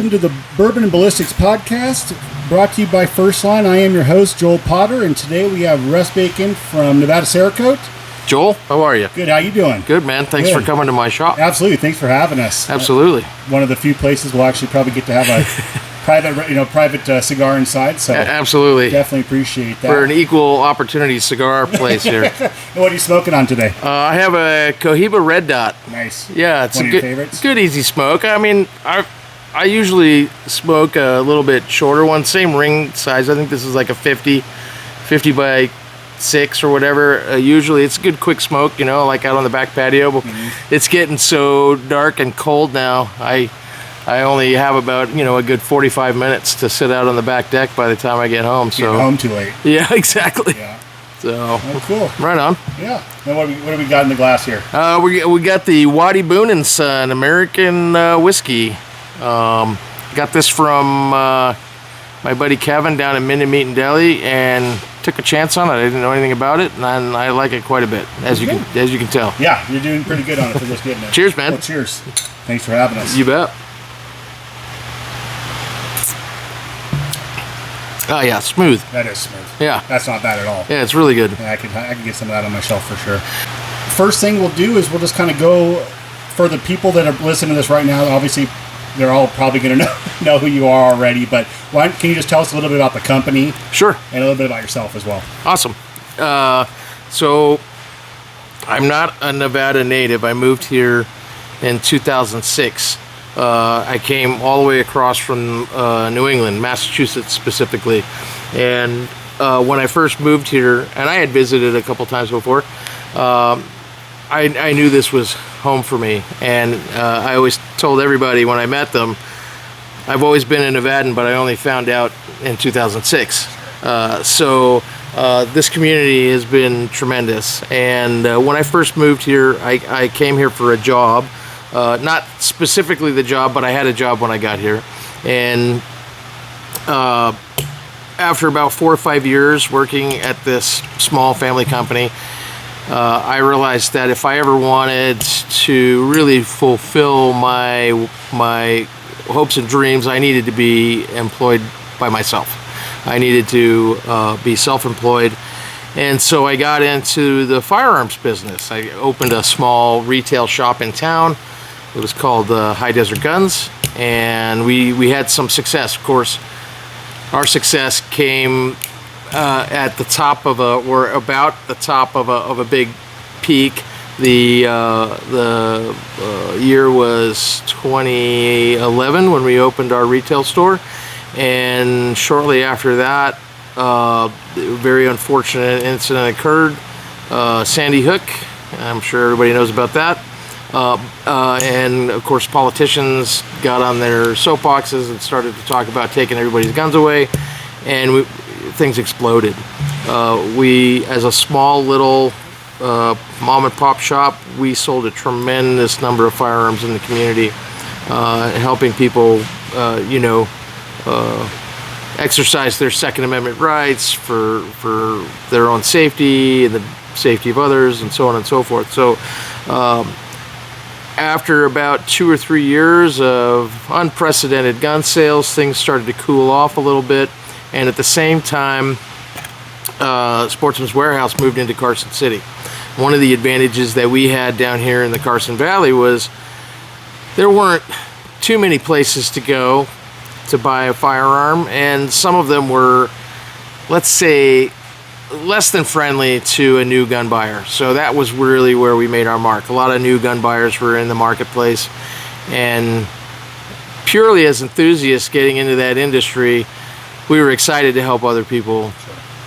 welcome to the Bourbon and Ballistics podcast, brought to you by First Line. I am your host, Joel Potter, and today we have Russ Bacon from Nevada Cerakote. Joel, how are you? Good, how you doing? Good, man. Thanks for coming to my shop. Absolutely, thanks for having us. Absolutely. One of the few places we'll actually probably get to have a private cigar inside, so absolutely. Definitely appreciate that. We're an equal opportunity cigar place here. What are you smoking on today? I have a Cohiba Red Dot. Nice. Yeah, it's one a of your favorites? Good easy smoke. I mean, I usually smoke a little bit shorter one, same ring size. I think this is like a 50 by 6 or whatever. Usually it's a good quick smoke, like out on the back patio. But it's getting so dark and cold now. I only have about, a good 45 minutes to sit out on the back deck by the time I get home. So get home too late. Yeah, exactly. Yeah. So cool. Right on. Yeah. Now what do we got in the glass here? We got the Waddy Boone and Son American whiskey. Got this from my buddy Kevin down in Minnemeat Deli, and took a chance on it. I didn't know anything about it, and I like it quite a bit, as you can tell. Yeah, you're doing pretty good on it for just getting it. Cheers, man. Well, cheers. Thanks for having us. You bet. Oh yeah, smooth. That is smooth. Yeah. That's not bad at all. Yeah, it's really good. Yeah, I can get some of that on my shelf for sure. First thing we'll do is we'll just kind of go, for the people that are listening to this right now, obviously they're all probably going to know who you are already, but can you just tell us a little bit about the company? Sure. And a little bit about yourself as well. Awesome. So I'm not a Nevada native. I moved here in 2006. I came all the way across from New England, Massachusetts specifically, and when I first moved here, and I had visited a couple times before, I knew this was home for me, and I always told everybody when I met them, I've always been a Nevadan, but I only found out in 2006. So this community has been tremendous, and when I first moved here, I came here for a job. Not specifically the job, but I had a job when I got here. And after about 4 or 5 years working at this small family company, I realized that if I ever wanted to really fulfill my hopes and dreams, I needed to be employed by myself. I needed to be self-employed. And so I got into the firearms business. I opened a small retail shop in town. It was called High Desert Guns, and we had some success. Of course, our success came at the top of about the top of a big peak. The year was 2011 when we opened our retail store, and shortly after that, a very unfortunate incident occurred. Sandy Hook. I'm sure everybody knows about that. And of course politicians got on their soapboxes and started to talk about taking everybody's guns away, and things exploded. We, as a small little mom and pop shop, we sold a tremendous number of firearms in the community, helping people exercise their Second Amendment rights for their own safety and the safety of others, and so on and so forth. So after about 2 or 3 years of unprecedented gun sales, things started to cool off a little bit, and at the same time, Sportsman's Warehouse moved into Carson City. One of the advantages that we had down here in the Carson Valley was there weren't too many places to go to buy a firearm, and some of them were, let's say, less than friendly to a new gun buyer. So that was really where we made our mark. A lot of new gun buyers were in the marketplace, and purely as enthusiasts getting into that industry, we were excited to help other people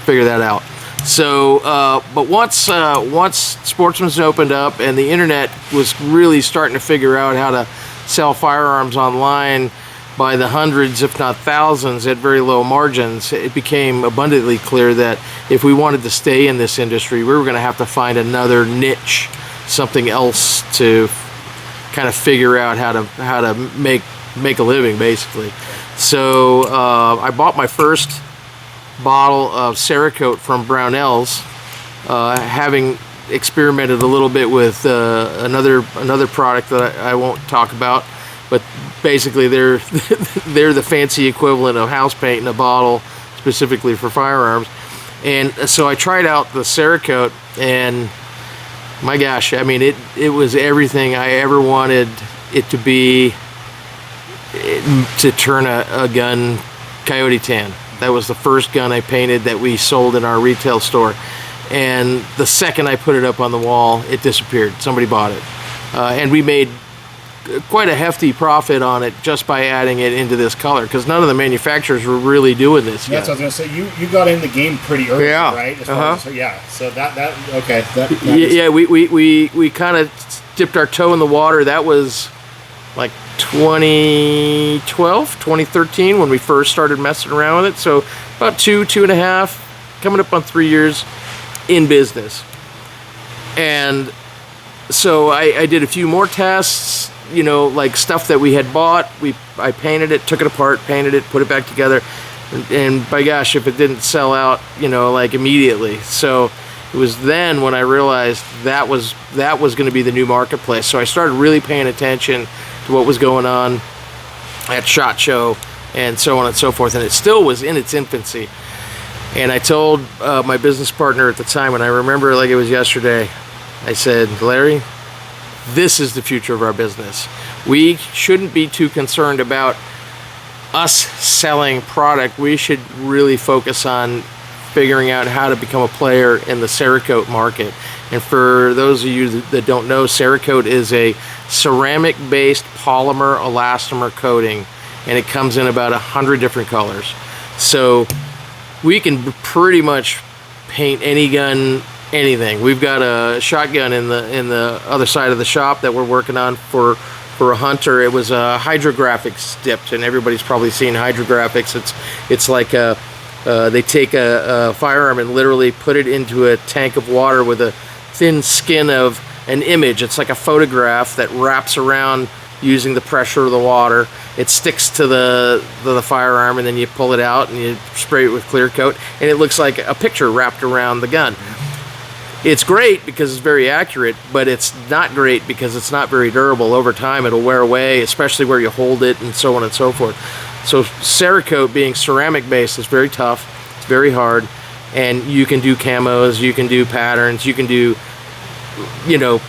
figure that out. So, but once Sportsman's opened up and the internet was really starting to figure out how to sell firearms online by the hundreds, if not thousands, at very low margins, it became abundantly clear that if we wanted to stay in this industry, we were going to have to find another niche, something else to kind of figure out how to make a living, basically. So I bought my first bottle of Cerakote from Brownells, having experimented a little bit with another product that I won't talk about, but basically they're they're the fancy equivalent of house paint in a bottle, specifically for firearms. And so I tried out the Cerakote, and my gosh, I mean, it was everything I ever wanted it to be, to turn a gun coyote tan. That was the first gun I painted that we sold in our retail store. And the second I put it up on the wall, it disappeared. Somebody bought it. And we made quite a hefty profit on it just by adding it into this color, because none of the manufacturers were really doing this yet. That's what I was going to say. You got in the game pretty early, yeah. right? So yeah. So that okay. Yeah, we kind of dipped our toe in the water. That was like 2012, 2013 when we first started messing around with it. So about 2.5, coming up on 3 years in business. And so I did a few more tests, you know, like stuff that we had bought. I painted it, took it apart, painted it, put it back together, and by gosh, if it didn't sell out, you know, like immediately. So it was then when I realized that was going to be the new marketplace. So I started really paying attention to what was going on at SHOT Show and so on and so forth, and it still was in its infancy. And I told my business partner at the time, and I remember like it was yesterday, I said, Larry, this is the future of our business. We shouldn't be too concerned about us selling product. We should really focus on figuring out how to become a player in the Cerakote market. And for those of you that don't know, Cerakote is a ceramic-based polymer elastomer coating, and it comes in about 100 different colors. So we can pretty much paint any gun, anything. We've got a shotgun in the other side of the shop that we're working on for a hunter. It was hydrographics dipped, and everybody's probably seen hydrographics. It's like they take a firearm and literally put it into a tank of water with a thin skin of an image. It's like a photograph that wraps around using the pressure of the water. It sticks to the firearm, and then you pull it out and you spray it with clear coat, and it looks like a picture wrapped around the gun. It's great because it's very accurate, but it's not great because it's not very durable. Over time, it'll wear away, especially where you hold it and so on and so forth. So Cerakote, being ceramic based, is very tough, it's very hard, and you can do camos, you can do patterns, you can do, you know,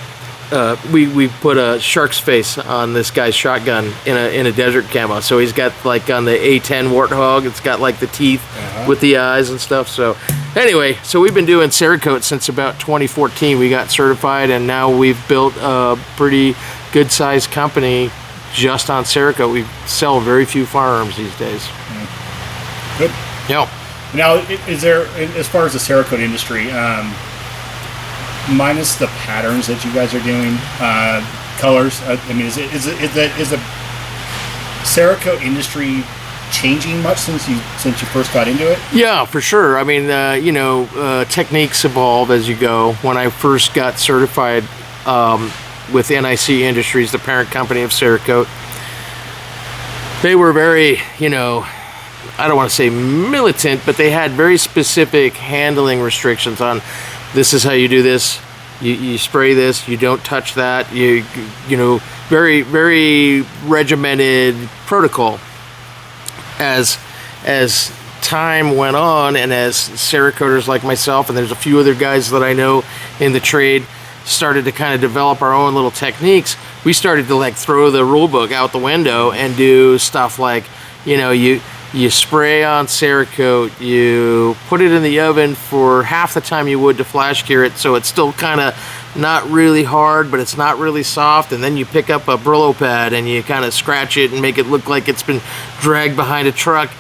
we put a shark's face on this guy's shotgun in a desert camo. So he's got, like, on the A10 Warthog, it's got like the teeth with the eyes and stuff. So anyway, so we've been doing Cerakote since about 2014. We got certified, and now we've built a pretty good sized company just on Cerakote. We sell very few firearms these days. Good. Yeah. Now, is there, as far as the Cerakote industry, minus the patterns that you guys are doing, colors, I mean, is the Cerakote industry changing much since you first got into it? Yeah, for sure. I mean, you know, techniques evolve as you go. When I first got certified with NIC Industries, the parent company of Cerakote, they were very, you know, I don't want to say militant, but they had very specific handling restrictions on, this is how you do this, you spray this, you don't touch that, you know, very, very regimented protocol. As time went on, and as Cerakoters like myself, and there's a few other guys that I know in the trade, started to kind of develop our own little techniques, we started to, like, throw the rule book out the window and do stuff like, you know, you spray on Cerakote, you put it in the oven for half the time you would to flash cure it, so it's still kind of not really hard, but it's not really soft, and then you pick up a Brillo pad and you kind of scratch it and make it look like it's been dragged behind a truck,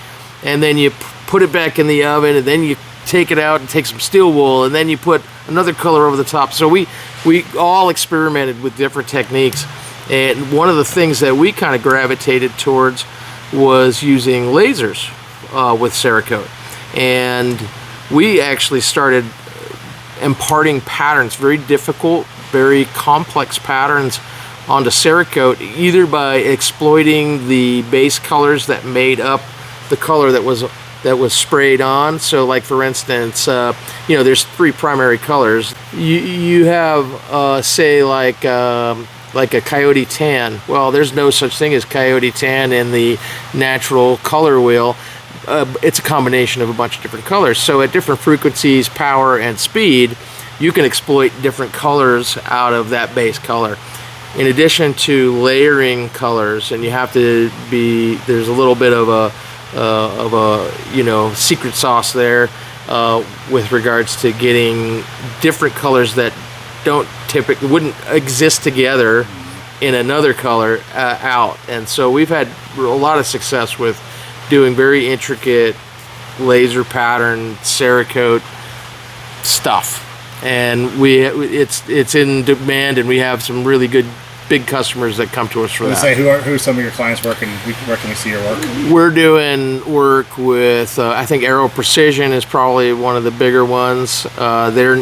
and then you put it back in the oven, and then you take it out and take some steel wool, and then you put another color over the top. So we all experimented with different techniques, and one of the things that we kind of gravitated towards was using lasers with Cerakote, and we actually started imparting patterns, very difficult, very complex patterns, onto Cerakote, either by exploiting the base colors that made up the color that was sprayed on. So, like, for instance, you know, there's three primary colors. You have say like like a coyote tan. Well, there's no such thing as coyote tan in the natural color wheel. It's a combination of a bunch of different colors. So at different frequencies, power, and speed, you can exploit different colors out of that base color. In addition to layering colors, and you have to be, there's a little bit of a secret sauce there with regards to getting different colors that wouldn't exist together in another color out. And so we've had a lot of success with doing very intricate laser pattern Cerakote stuff, and it's in demand, and we have some really good big customers that come to us for that. Say, who are some of your clients working? Where can we see your work? We're doing work with I think Aero Precision is probably one of the bigger ones. They're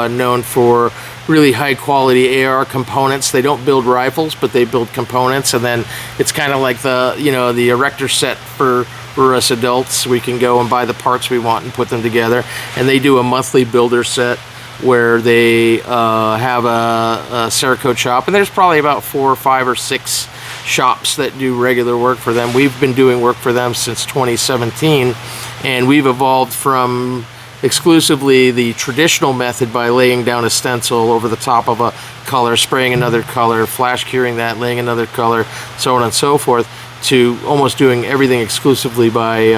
known for really high quality AR components. They don't build rifles, but they build components, and then it's kind of like the erector set for us adults. We can go and buy the parts we want and put them together, and they do a monthly builder set where they have a Cerakote shop, and there's probably about 4 or 5 or 6 shops that do regular work for them. We've been doing work for them since 2017, and we've evolved from exclusively the traditional method by laying down a stencil over the top of a color, spraying another color, flash curing that, laying another color, so on and so forth, to almost doing everything exclusively by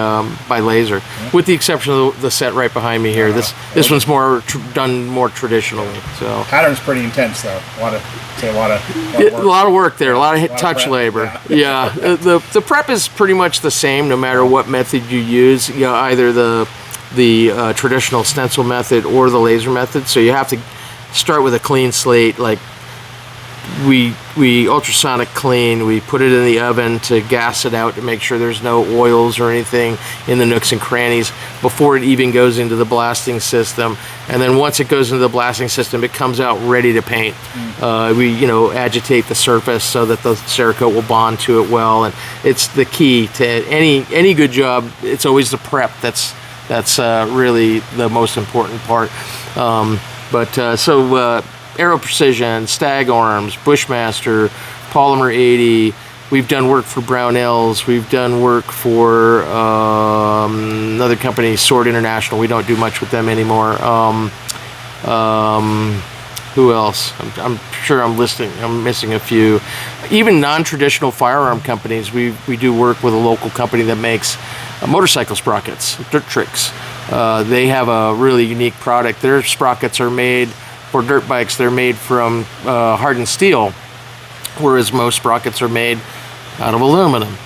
laser, with the exception of the set right behind me here. This one's done more traditionally. So pattern's pretty intense, though. A lot of work there, a lot of touch labor. Yeah, the prep is pretty much the same no matter what method you use. Either the traditional stencil method or the laser method. So you have to start with a clean slate. Like we ultrasonic clean, we put it in the oven to gas it out to make sure there's no oils or anything in the nooks and crannies before it even goes into the blasting system. And then once it goes into the blasting system, it comes out ready to paint. We agitate the surface so that the Cerakote will bond to it well, and it's the key to any good job. It's always the prep that's really the most important part. Aero Precision, Stag Arms, Bushmaster, Polymer 80. We've done work for Brownells. We've done work for another company, Sword International. We don't do much with them anymore. Who else? I'm sure I'm missing a few. Even non-traditional firearm companies. We do work with a local company that makes motorcycle sprockets, dirt tricks. They have a really unique product. Their sprockets are made for dirt bikes. They're made from hardened steel, whereas most sprockets are made out of aluminum.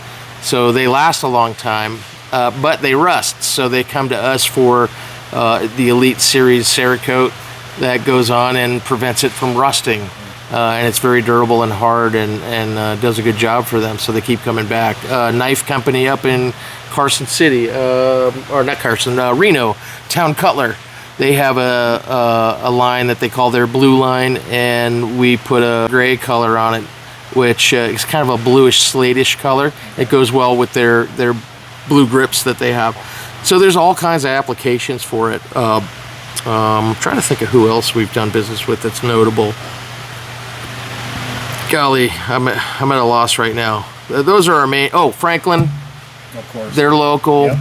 So they last a long time, but they rust. So they come to us for the Elite Series Cerakote that goes on and prevents it from rusting. And it's very durable and hard, and does a good job for them, so they keep coming back. Knife company up in Carson City, or not Carson, Reno, Town Cutler. They have a line that they call their blue line, and we put a gray color on it, which is kind of a bluish slatish color. It goes well with their blue grips that they have. So there's all kinds of applications for it. I'm trying to think of who else we've done business with that's notable. Golly, I'm at a loss right now. Those are our main. Oh, Franklin. Of course. They're local. Yep,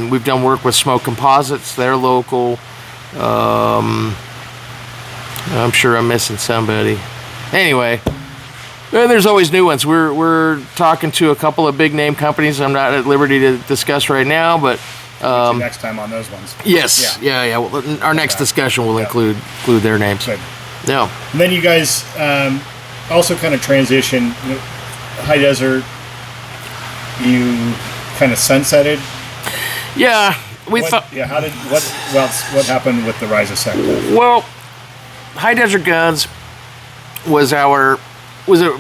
We've done work with Smoke Composites. They're local. I'm sure I'm missing somebody. Anyway, there's always new ones. We're talking to a couple of big name companies I'm not at liberty to discuss right now, but next time on those ones. Yes. Yeah. Well, our next discussion will include their names. Good. Yeah. And then you guys also kind of transition. High Desert, you kind of sunsetted. Yeah, what happened with the rise of sector? Well, High Desert Guns was a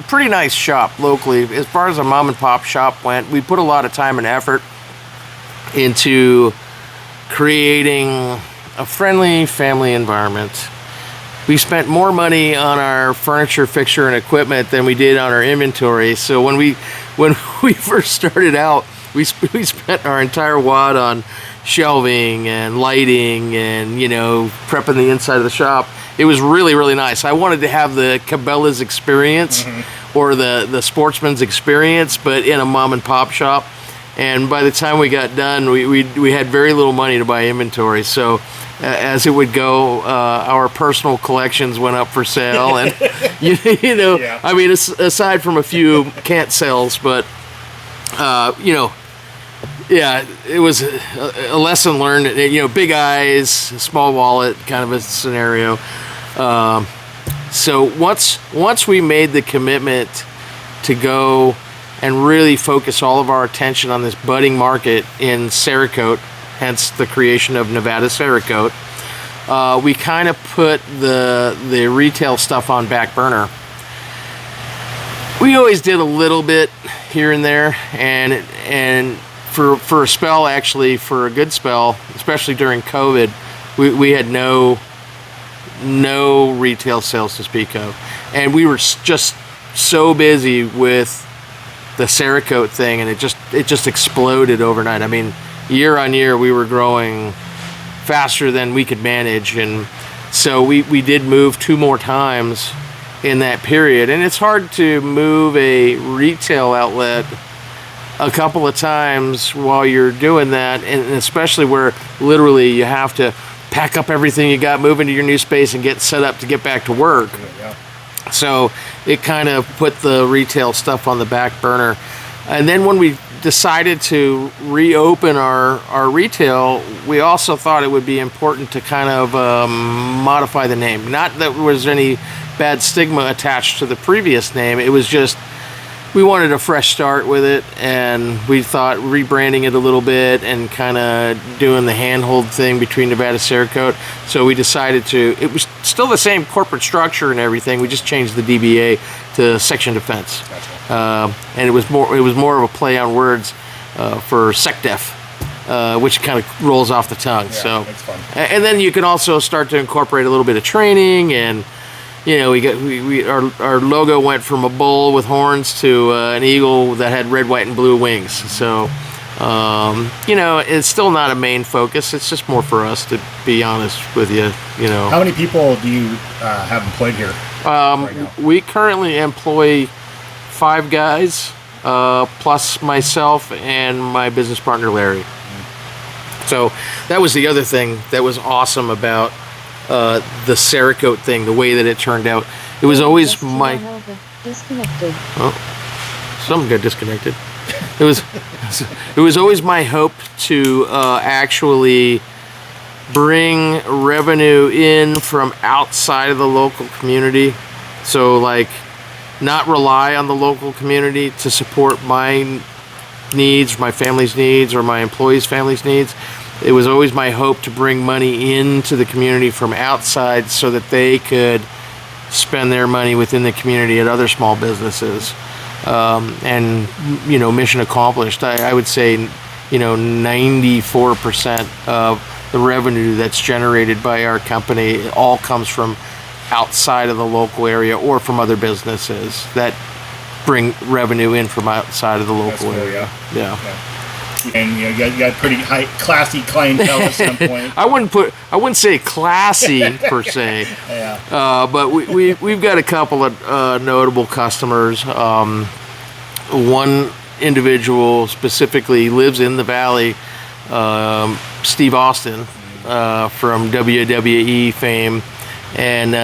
pretty nice shop locally. As far as a mom and pop shop went, we put a lot of time and effort into creating a friendly family environment. We spent more money on our furniture, fixture, and equipment than we did on our inventory. So when we first started out, we spent our entire wad on shelving and lighting and prepping the inside of the shop. it was really, really nice. I wanted to have the Cabela's experience or the Sportsman's experience, but in a mom and pop shop. And by the time we got done, we had very little money to buy inventory. So as it would go, our personal collections went up for sale. And, you know, Yeah. I mean, aside from a few can't sells, but, you know, yeah, it was a lesson learned. You know, big eyes, small wallet kind of a scenario. So once we made the commitment to go and really focus all of our attention on this budding market in Cerakote, hence the creation of Nevada Cerakote, we kind of put the retail stuff on back burner. We always did a little bit here and there, and for a spell, actually, for a good spell, especially during COVID, we had no retail sales to speak of, and we were just so busy with the Cerakote thing, and it just exploded overnight. I mean, year on year, we were growing faster than we could manage, and so we did move 2 more times in that period. And it's hard to move a retail outlet a couple of times while you're doing that, and especially where literally you have to pack up everything you got, move into your new space, and get set up to get back to work. Yeah. So it kind of put the retail stuff on the back burner. And then when we decided to reopen our retail, we also thought it would be important to kind of modify the name. Not that there was any bad stigma attached to the previous name. It was just we wanted a fresh start with it, and we thought rebranding it a little bit and kind of doing the handhold thing between Nevada Cerakote. So we decided to, it was still the same corporate structure and everything, we just changed the DBA to Section Defense. Gotcha. And it was more of a play on words for SecDef, which kind of rolls off the tongue. Yeah, So, that's fun. and then you can also start to incorporate a little bit of training, and you know, our logo went from a bull with horns to an eagle that had red, white, and blue wings. So, you know, it's still not a main focus. It's just more for us, to be honest with you. You know, How many people do you have employed here right now? we currently employ 5 guys, plus myself and my business partner Larry. So that was the other thing that was awesome about the Cerakote thing, the way that it turned out. It was always Disconnected. Oh, something got disconnected. It was always my hope to actually bring revenue in from outside of the local community. So, like, not rely on the local community to support my needs, my family's needs, or my employees' family's needs. It was always my hope to bring money into the community from outside so that they could spend their money within the community at other small businesses. And, you know, mission accomplished. I would say, you know, 94% of the revenue that's generated by our company, it all comes from outside of the local area or from other businesses that bring revenue in from outside of the local That's cool, area. yeah. And you know, you got pretty high, classy clientele at some point. I wouldn't say classy per se, Yeah. but we've got a couple of notable customers. One individual specifically lives in the valley, Steve Austin, from WWE fame, and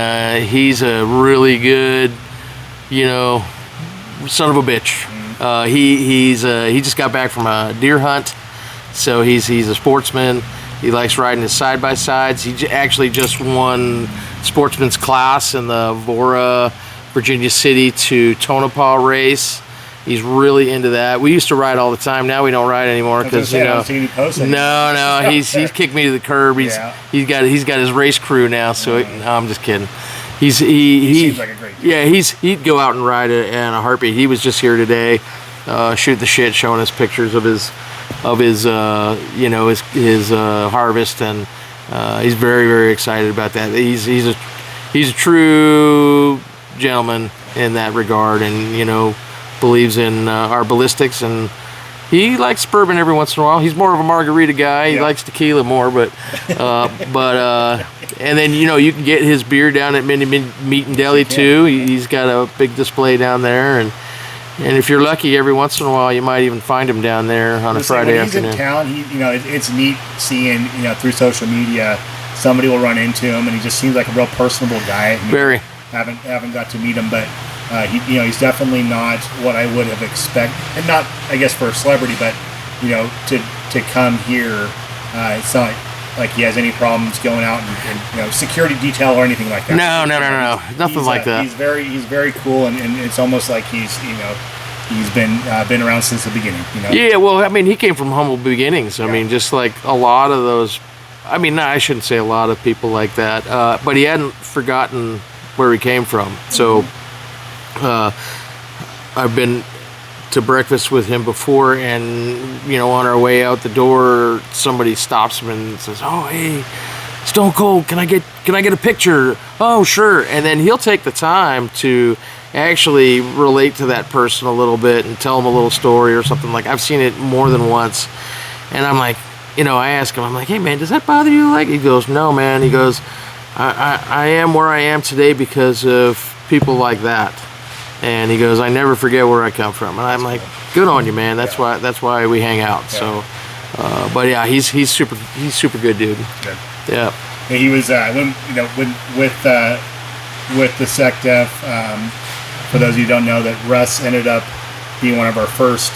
he's a really good, you know, son of a bitch. He just got back from a deer hunt, so he's a sportsman. He likes riding his side-by-sides. He actually just won sportsman's class in the Vora, Virginia City to Tonopah race. He's really into that. We used to ride all the time. Now we don't ride anymore because, you know. No, he's kicked me to the curb. He's got his race crew now. So no, I'm just kidding. He seems like a great dude. Yeah, he'd go out and ride it in a heartbeat. He was just here today, shoot the shit, showing us pictures of his you know, his harvest, and he's very, very excited about that. He's a true gentleman in that regard, and, you know, believes in our ballistics and He likes bourbon every once in a while. He's more of a margarita guy. He likes tequila more, and then you can get his beer down at Meat and Deli too. He's got a big display down there, and if you're lucky, every once in a while you might even find him down there on a Friday afternoon. He's in town. It's neat seeing through social media somebody will run into him, and he just seems like a real personable guy. Very. Haven't got to meet him, but he's definitely not what I would have expected, and not I guess for a celebrity, but to come here, it's not like he has any problems going out and security detail or anything like that. No, nothing like that. He's very cool, and it's almost like he's been around since the beginning. Yeah, well, I mean, he came from humble beginnings. I mean, just like a lot of those. I mean, no, I shouldn't say a lot of people like that, but he hadn't forgotten where he came from. So I've been to breakfast with him before, and on our way out the door, somebody stops him and says, "Oh, hey, Stone Cold, can I get a picture?" "Oh, sure." And then he'll take the time to actually relate to that person a little bit and tell them a little story or something. Like, I've seen it more than once, and I'm like, I ask him, I'm like, "Hey man, does that bother you?" Like, he goes, "No man." He goes, I am where I am today because of people like that. And he goes, "I never forget where I come from." And I'm like, "Good on you, man. That's why we hang out." Yeah. So, but yeah, he's super good dude. Good. Yeah. And he was with the SecDef. For those of you who don't know, that Russ ended up being one of our first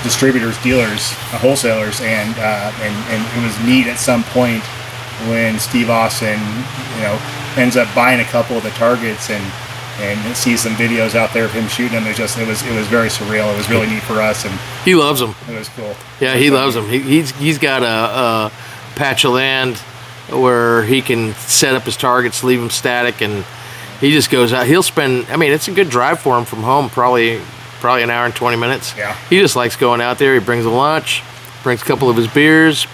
distributors, dealers, wholesalers, and it was neat at some point when Steve Austin, ends up buying a couple of the targets and sees some videos out there of him shooting them. It was very surreal. It was really neat for us, and he loves them. It was cool. Yeah, he loves them. He's got a patch of land where he can set up his targets, leave them static, and he just goes out. He'll spend. I mean, it's a good drive for him from home, probably an hour and 20 minutes. Yeah. He just likes going out there. He brings a lunch, brings a couple of his beers,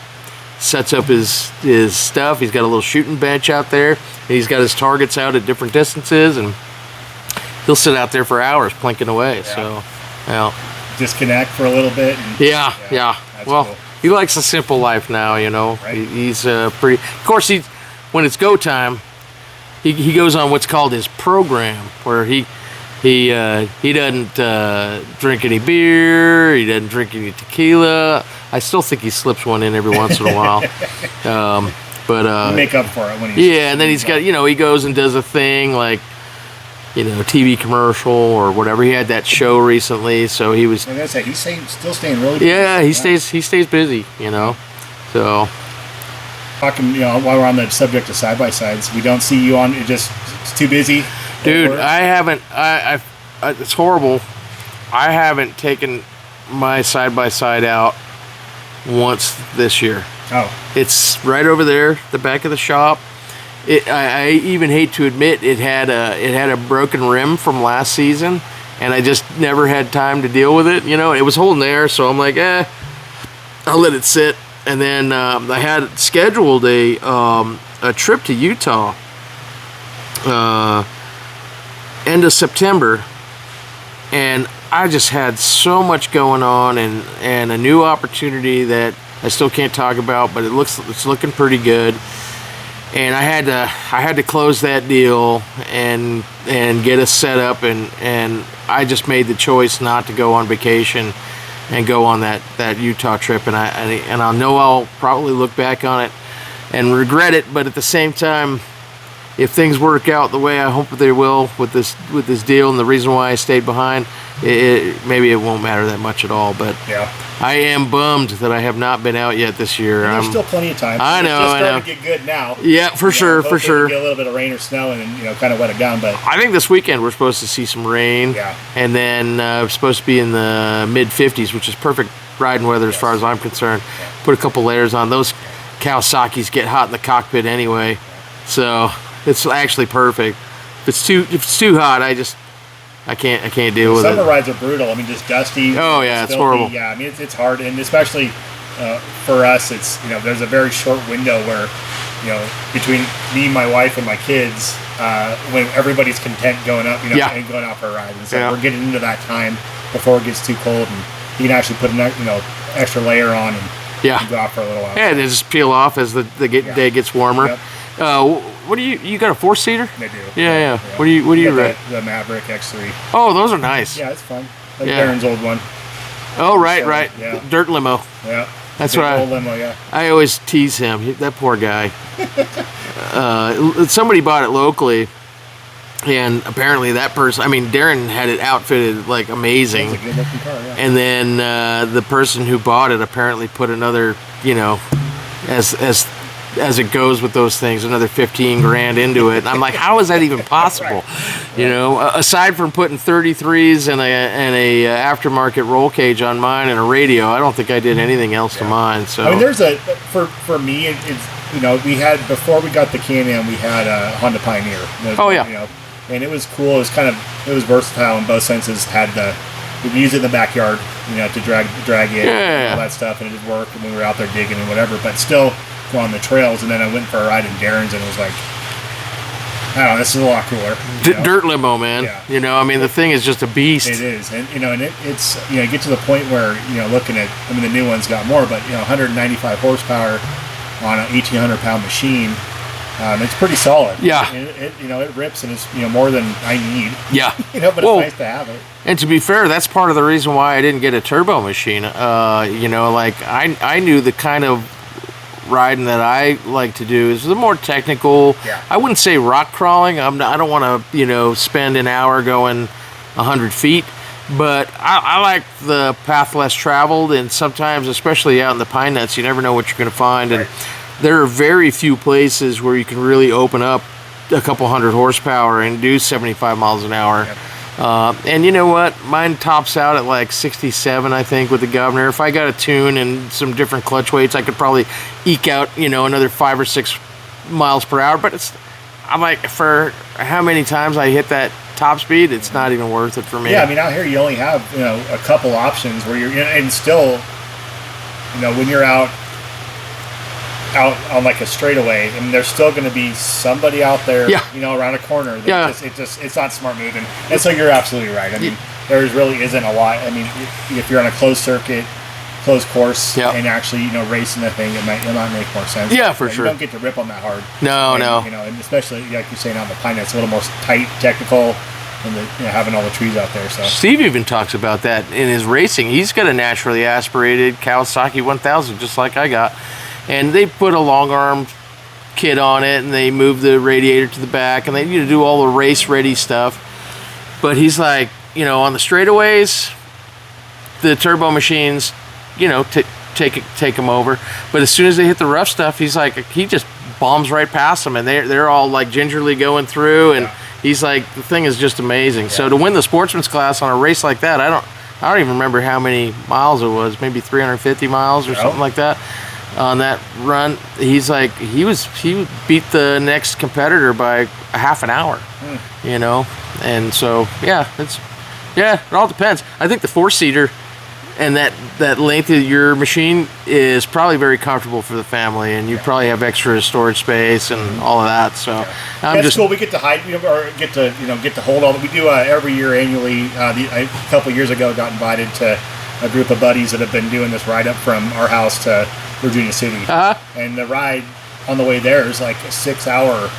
sets up his stuff. He's got a little shooting bench out there, and he's got his targets out at different distances, and he'll sit out there for hours plinking away. Yeah. So, disconnect for a little bit. And, yeah. Well, cool. He likes a simple life now, Right. He's pretty. Of course, when it's go time, he goes on what's called his program, where he doesn't drink any beer. He doesn't drink any tequila. I still think he slips one in every once in a while. But make up for it when and then he's got he goes and does a thing like TV commercial or whatever. He had that show recently, so he was. Like I said, he's still staying really busy. Yeah, he stays busy. So. Talking, while we're on the subject of side-by-sides, we don't see you on. It's too busy. Dude, I haven't. It's horrible. I haven't taken my side-by-side out once this year. Oh. It's right over there, the back of the shop. I even hate to admit it had a broken rim from last season, and I just never had time to deal with it. It was holding there, so I'm like, I'll let it sit. And then I had scheduled a trip to Utah end of September, and I just had so much going on and a new opportunity that I still can't talk about, but it's looking pretty good. And I had to close that deal and get us set up, and I just made the choice not to go on vacation and go on that Utah trip, and I know I'll probably look back on it and regret it, but at the same time, if things work out the way I hope they will with this deal and the reason why I stayed behind, maybe it won't matter that much at all. But yeah, I am bummed that I have not been out yet this year. There's still plenty of time. I know. It's just starting to get good now. Yeah, for sure. Get a little bit of rain or snow and kind of wet it down. But I think this weekend we're supposed to see some rain. Yeah. And then we're supposed to be in the mid 50s, which is perfect riding weather as far as I'm concerned. Yeah. Put a couple layers on. Those Kawasaki's get hot in the cockpit anyway, so it's actually perfect. If it's too hot, I can't deal with it. Summer rides are brutal. I mean, just dusty. Oh yeah, it's horrible. Yeah, I mean it's hard, and especially for us, it's there's a very short window where between me, my wife, and my kids, when everybody's content going up, and going out for a ride, and so we're getting into that time. before it gets too cold, and you can actually put an extra layer on and go out for a little while. Yeah, they just peel off as the day gets warmer. Yep. What do you got a 4-seater? They do. Yeah. What do you rent? The Maverick X3. Oh, those are nice. Yeah, it's fun. Like Darren's old one. Oh, right. Yeah. Dirt limo. Yeah. That's what old limo, yeah. I always tease him. That poor guy. Somebody bought it locally, and apparently that person, Darren had it outfitted like amazing. It's a good looking car, yeah. And then the person who bought it apparently put another, as it goes with those things, another 15 grand into it. And I'm like, how is that even possible? Right. Aside from putting 33s and a aftermarket roll cage on mine and a radio, I don't think I did anything else to mine. So there's for me, it's we had, before we got the Can-Am, we had a Honda Pioneer. And it was cool. It was versatile in both senses. We could use it in the backyard, to drag it and all that stuff, and it did work when we were out there digging and whatever. But still, go on the trails. And then I went for a ride in Darren's, and it was like, I don't know, this is a lot cooler. Dirt limo, man. Yeah. The thing is just a beast. It is, and it's you get to the point where looking at, the new one's got more, but 195 horsepower on an 1,800-pound machine. It's pretty solid. Yeah. And it rips, and it's more than I need. Yeah. But it's nice to have it. And to be fair, that's part of the reason why I didn't get a turbo machine. I knew the kind of riding that I like to do is the more technical. Yeah. I wouldn't say rock crawling. I don't want to spend an hour going 100 feet. But I like the path less traveled, and sometimes, especially out in the pine nuts, you never know what you're going to find. And there are very few places where you can really open up a couple hundred horsepower and do 75 miles an hour. Yep. And you know what? Mine tops out at like 67, I think, with the Governor. If I got a tune and some different clutch weights, I could probably eke out, another 5 or 6 miles per hour. But I'm like, for how many times I hit that top speed, it's not even worth it for me. Yeah, out here you only have, a couple options where and still, when you're out on like a straightaway, and there's still going to be somebody out there, around a corner. It's not smart moving. And so you're absolutely right. There really isn't a lot. If you're on a closed circuit, closed course, and actually, racing the thing, it might make more sense. Yeah, for sure. You don't get to rip on that hard. No. And especially, like you're saying, on the pine, it's a little more tight, technical, and having all the trees out there. So Steve even talks about that in his racing. He's got a naturally aspirated Kawasaki 1000, just like I got. And they put a long arm kit on it, and they move the radiator to the back, and they need to do all the race ready stuff. But he's like, on the straightaways, the turbo machines, take them over. But as soon as they hit the rough stuff, he's like, he just bombs right past them, and they're all like gingerly going through, and he's like, the thing is just amazing. Yeah. So to win the sportsman's class on a race like that, I don't even remember how many miles it was, maybe 350 miles or something like that. On that run, he's like, he beat the next competitor by a half an hour, and so it all depends. I think the 4-seater and that length of your machine is probably very comfortable for the family, and you probably have extra storage space and all of that. So that's cool. We get to hide, or get to hold all that. We do every year annually. A couple of years ago, got invited to a group of buddies that have been doing this ride up from our house to Virginia City, and the ride on the way there is like a 6-hour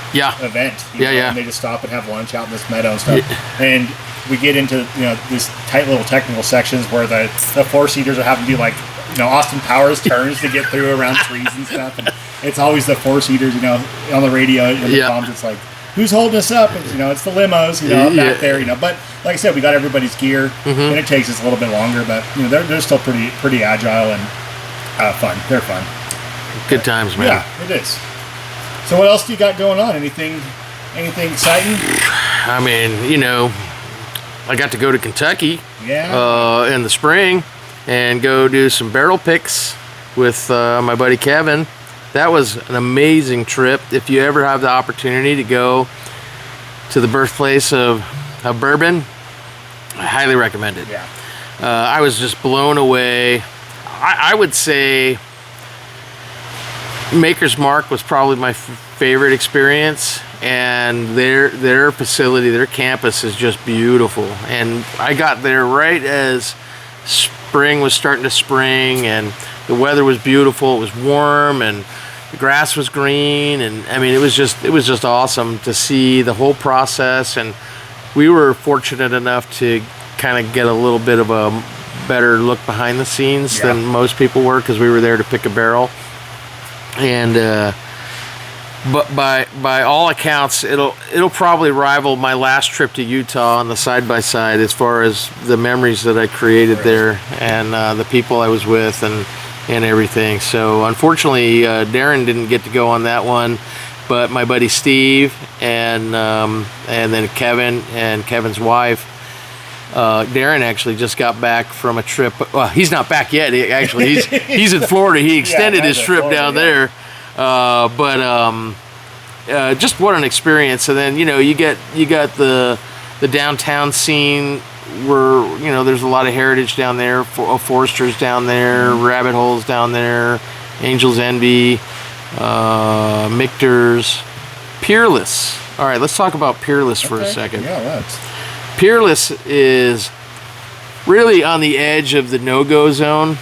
event. And they just stop and have lunch out in this meadow and stuff. And we get into these tight little technical sections where the 4-seaters are having to do like Austin Powers turns to get through around trees and stuff. And it's always the 4-seaters, on the radio and the comms. It's like, who's holding us up? It's, it's the limos, back there, But like I said, we got everybody's gear, and it takes us a little bit longer, but they're still pretty agile and fun. They're fun. Good times, man. Yeah, it is. So what else do you got going on? Anything exciting? I got to go to Kentucky in the spring and go do some barrel picks with my buddy Kevin. That was an amazing trip. If you ever have the opportunity to go to the birthplace of Bourbon, I highly recommend it. Yeah. I was just blown away. I would say Maker's Mark was probably my favorite experience, and their facility, their campus is just beautiful. And I got there right as spring was starting to spring, and the weather was beautiful. It was warm, and the grass was green, and I mean, it was just awesome to see the whole process. And we were fortunate enough to kind of get a little bit of a better look behind the scenes than most people were, because we were there to pick a barrel. And but by all accounts, it'll probably rival my last trip to Utah on the side-by-side as far as the memories that I created there, and the people I was with, and everything. So unfortunately, Darren didn't get to go on that one, but my buddy Steve and then Kevin and Kevin's wife. Darren actually just got back from a trip. Well, he's not back yet. He's in Florida. He extended his trip down there. Just what an experience. And then, you got the downtown scene where, there's a lot of heritage down there, Foresters down there, Rabbit Holes down there, Angel's Envy, Michter's, Peerless. All right, let's talk about Peerless for a second. Yeah, let's. Peerless is really on the edge of the no-go zone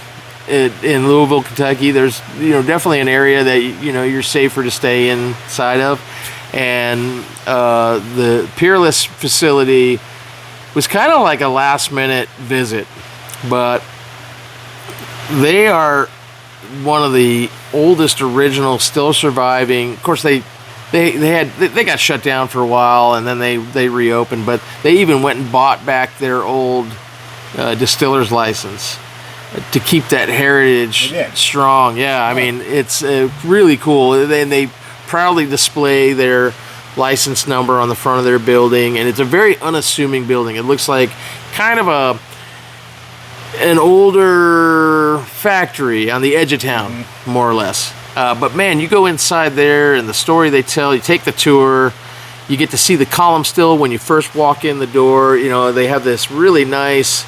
in Louisville, Kentucky. There's definitely an area that you're safer to stay inside of, and the Peerless facility was kind of like a last-minute visit, but they are one of the oldest original still surviving. Of course, they got shut down for a while, and then they reopened, but they even went and bought back their old distiller's license to keep that heritage strong. Yeah, I mean, it's really cool. And they proudly display their license number on the front of their building, and it's a very unassuming building. It looks like kind of an older factory on the edge of town, more or less. But man, you go inside there, and the story they tell, you take the tour, you get to see the column still when you first walk in the door. They have this really nice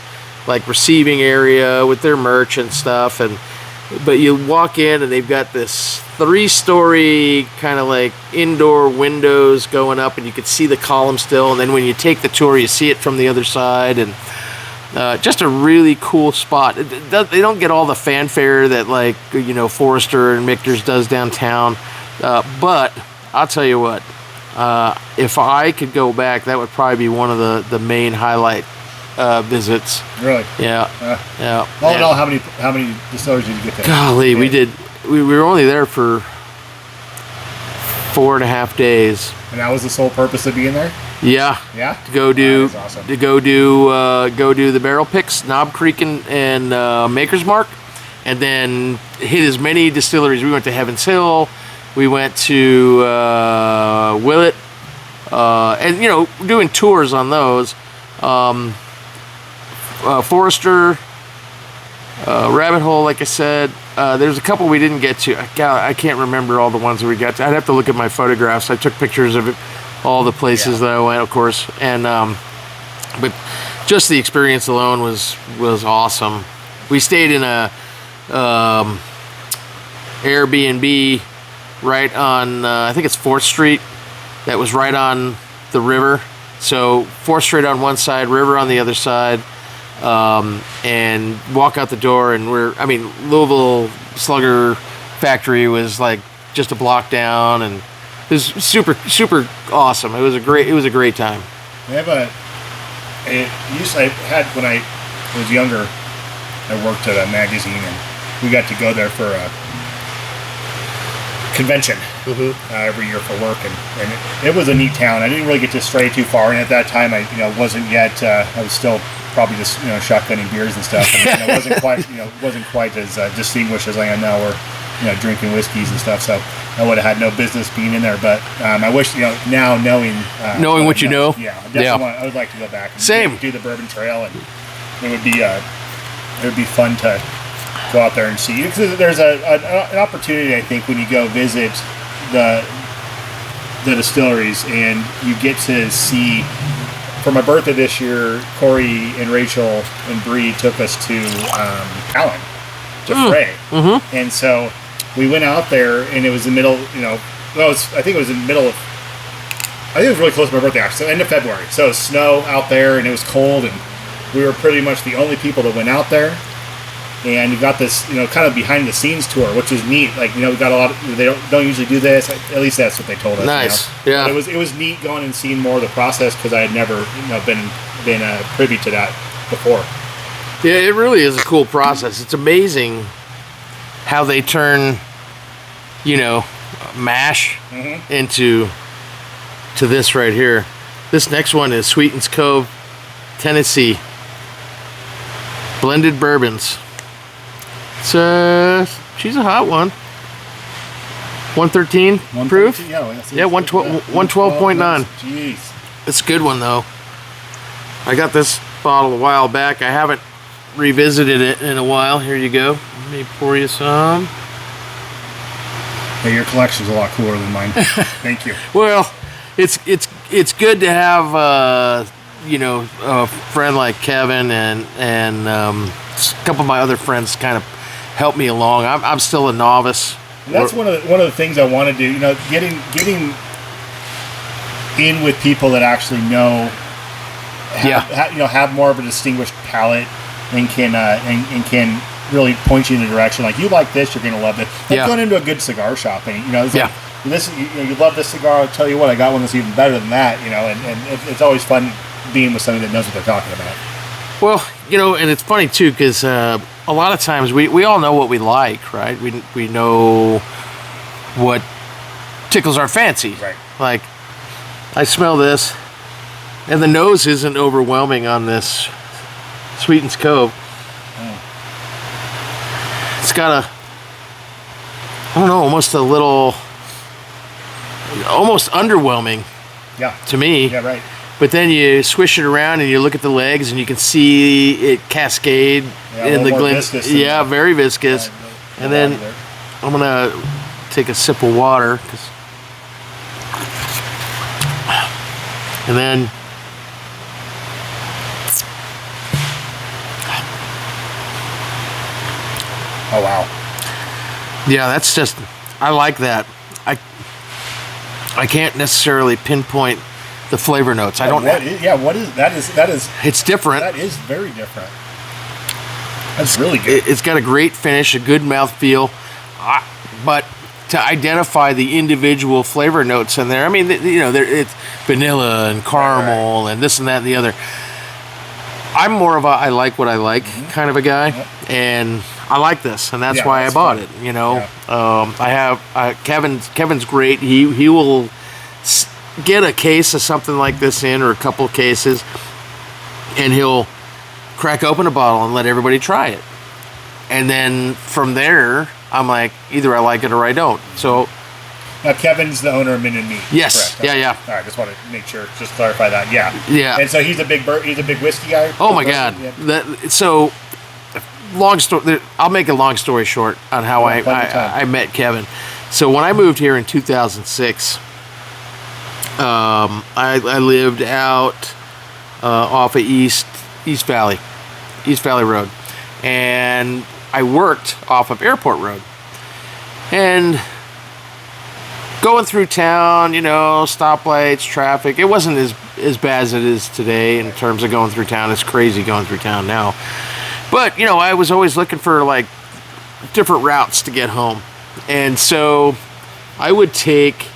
receiving area with their merch and stuff, but you walk in and they've got this 3-story kind of indoor windows going up, and you can see the column still, and then when you take the tour you see it from the other side, and just a really cool spot. They don't get all the fanfare that Forrester and Michter's does downtown, but I'll tell you what, if I could go back, that would probably be one of the main highlight visits. Really? Yeah. Yeah. All in all, how many distilleries did you get there? Golly, we were only there for 4.5 days. And that was the sole purpose of being there? Yeah. Yeah? To go do awesome. go do the barrel picks, Knob Creek and Maker's Mark, and then hit as many distilleries. We went to Heaven's Hill, we went to Willett, and doing tours on those. Forester, Rabbit Hole, like I said. There's a couple we didn't get to. I can't remember all the ones that we got to. I'd have to look at my photographs. I took pictures of all the places that I went, of course. And but just the experience alone was awesome. We stayed in a Airbnb right on, I think it's 4th Street. That was right on the river. So 4th Street on one side, river on the other side. And walk out the door, and Louisville Slugger Factory was just a block down, and it was super awesome. It was a great time. They have I had when I was younger, I worked at a magazine, and we got to go there for a convention every year for work, and it was a neat town. I didn't really get to stray too far, and at that time I wasn't yet. I was still probably just shotgunning beers and stuff, and it wasn't quite as distinguished as I am now, or drinking whiskeys and stuff. So I would have had no business being in there. But I wish now knowing what you know. Yeah, I definitely I would like to go back. And do the Bourbon Trail, and it would be fun to go out there and see. Because there's an opportunity, I think, when you go visit the distilleries, and you get to see. For my birthday this year, Corey and Rachel and Bree took us to Allen, to Frey. And so we went out there, and it was the middle, I think it was in the middle of think it was really close to my birthday, actually, so end of February. So it was snow out there, and it was cold, and we were pretty much the only people that went out there. And you got this, kind of behind the scenes tour, which was neat. Like, we got a lot of, they don't usually do this. At least that's what they told us. Nice, yeah. But it was neat going and seeing more of the process because I had never, been privy to that before. Yeah, it really is a cool process. It's amazing how they turn, mash into this right here. This next one is Sweetens Cove, Tennessee. Blended bourbons. She's a hot one. 113 proof? Yeah, 112.9. Jeez. It's a good one, though. I got this bottle a while back. I haven't revisited it in a while. Here you go. Let me pour you some. Hey, your collection's a lot cooler than mine. Thank you. Well, it's good to have a friend like Kevin and a couple of my other friends kind of help me along. I'm still a novice. And that's one of the things I want to do. Getting in with people that actually have more of a distinguished palate and can really point you in the direction. Like, you like this, you're going to love it. Like going into a good cigar shop and you love this cigar. I'll tell you what, I got one that's even better than that. And it's always fun being with somebody that knows what they're talking about. Well, and it's funny too, because a lot of times we all know what we like, right? We know what tickles our fancy. Right. Like, I smell this, and the nose isn't overwhelming on this Sweetens Cove. It's got almost a little, almost underwhelming. Yeah. To me. Yeah, right. But then you swish it around and you look at the legs and you can see it cascade in the glint. Yeah, very viscous. And then I'm gonna take a sip of water, and then oh wow. Yeah, that's just, I like that. I can't necessarily pinpoint the flavor notes. I don't know. That is it's different. That is very different. That's really good. It's got a great finish, a good mouthfeel, but to identify the individual flavor notes in there, I mean, it's vanilla and caramel and this and that and the other. I'm more of a I like what I like kind of a guy, and I like this, and that's why I bought it. I have Kevin's great. He will get a case of something like this in, or a couple of cases, and he'll crack open a bottle and let everybody try it. And then from there, I'm like, either I like it or I don't. So now Kevin's the owner of Min and Me. Yes. Correct. Yeah. All right, just want to make sure, just clarify that. Yeah. And so he's a big whiskey guy. Oh my God. Yeah. Long story. I'll make a long story short on how I met Kevin. So when I moved here in 2006. I lived out off of East Valley Road, and I worked off of Airport Road. And going through town, stoplights, traffic, it wasn't as bad as it is today in terms of going through town. It's crazy going through town now. But, I was always looking for, like, different routes to get home. And so I would take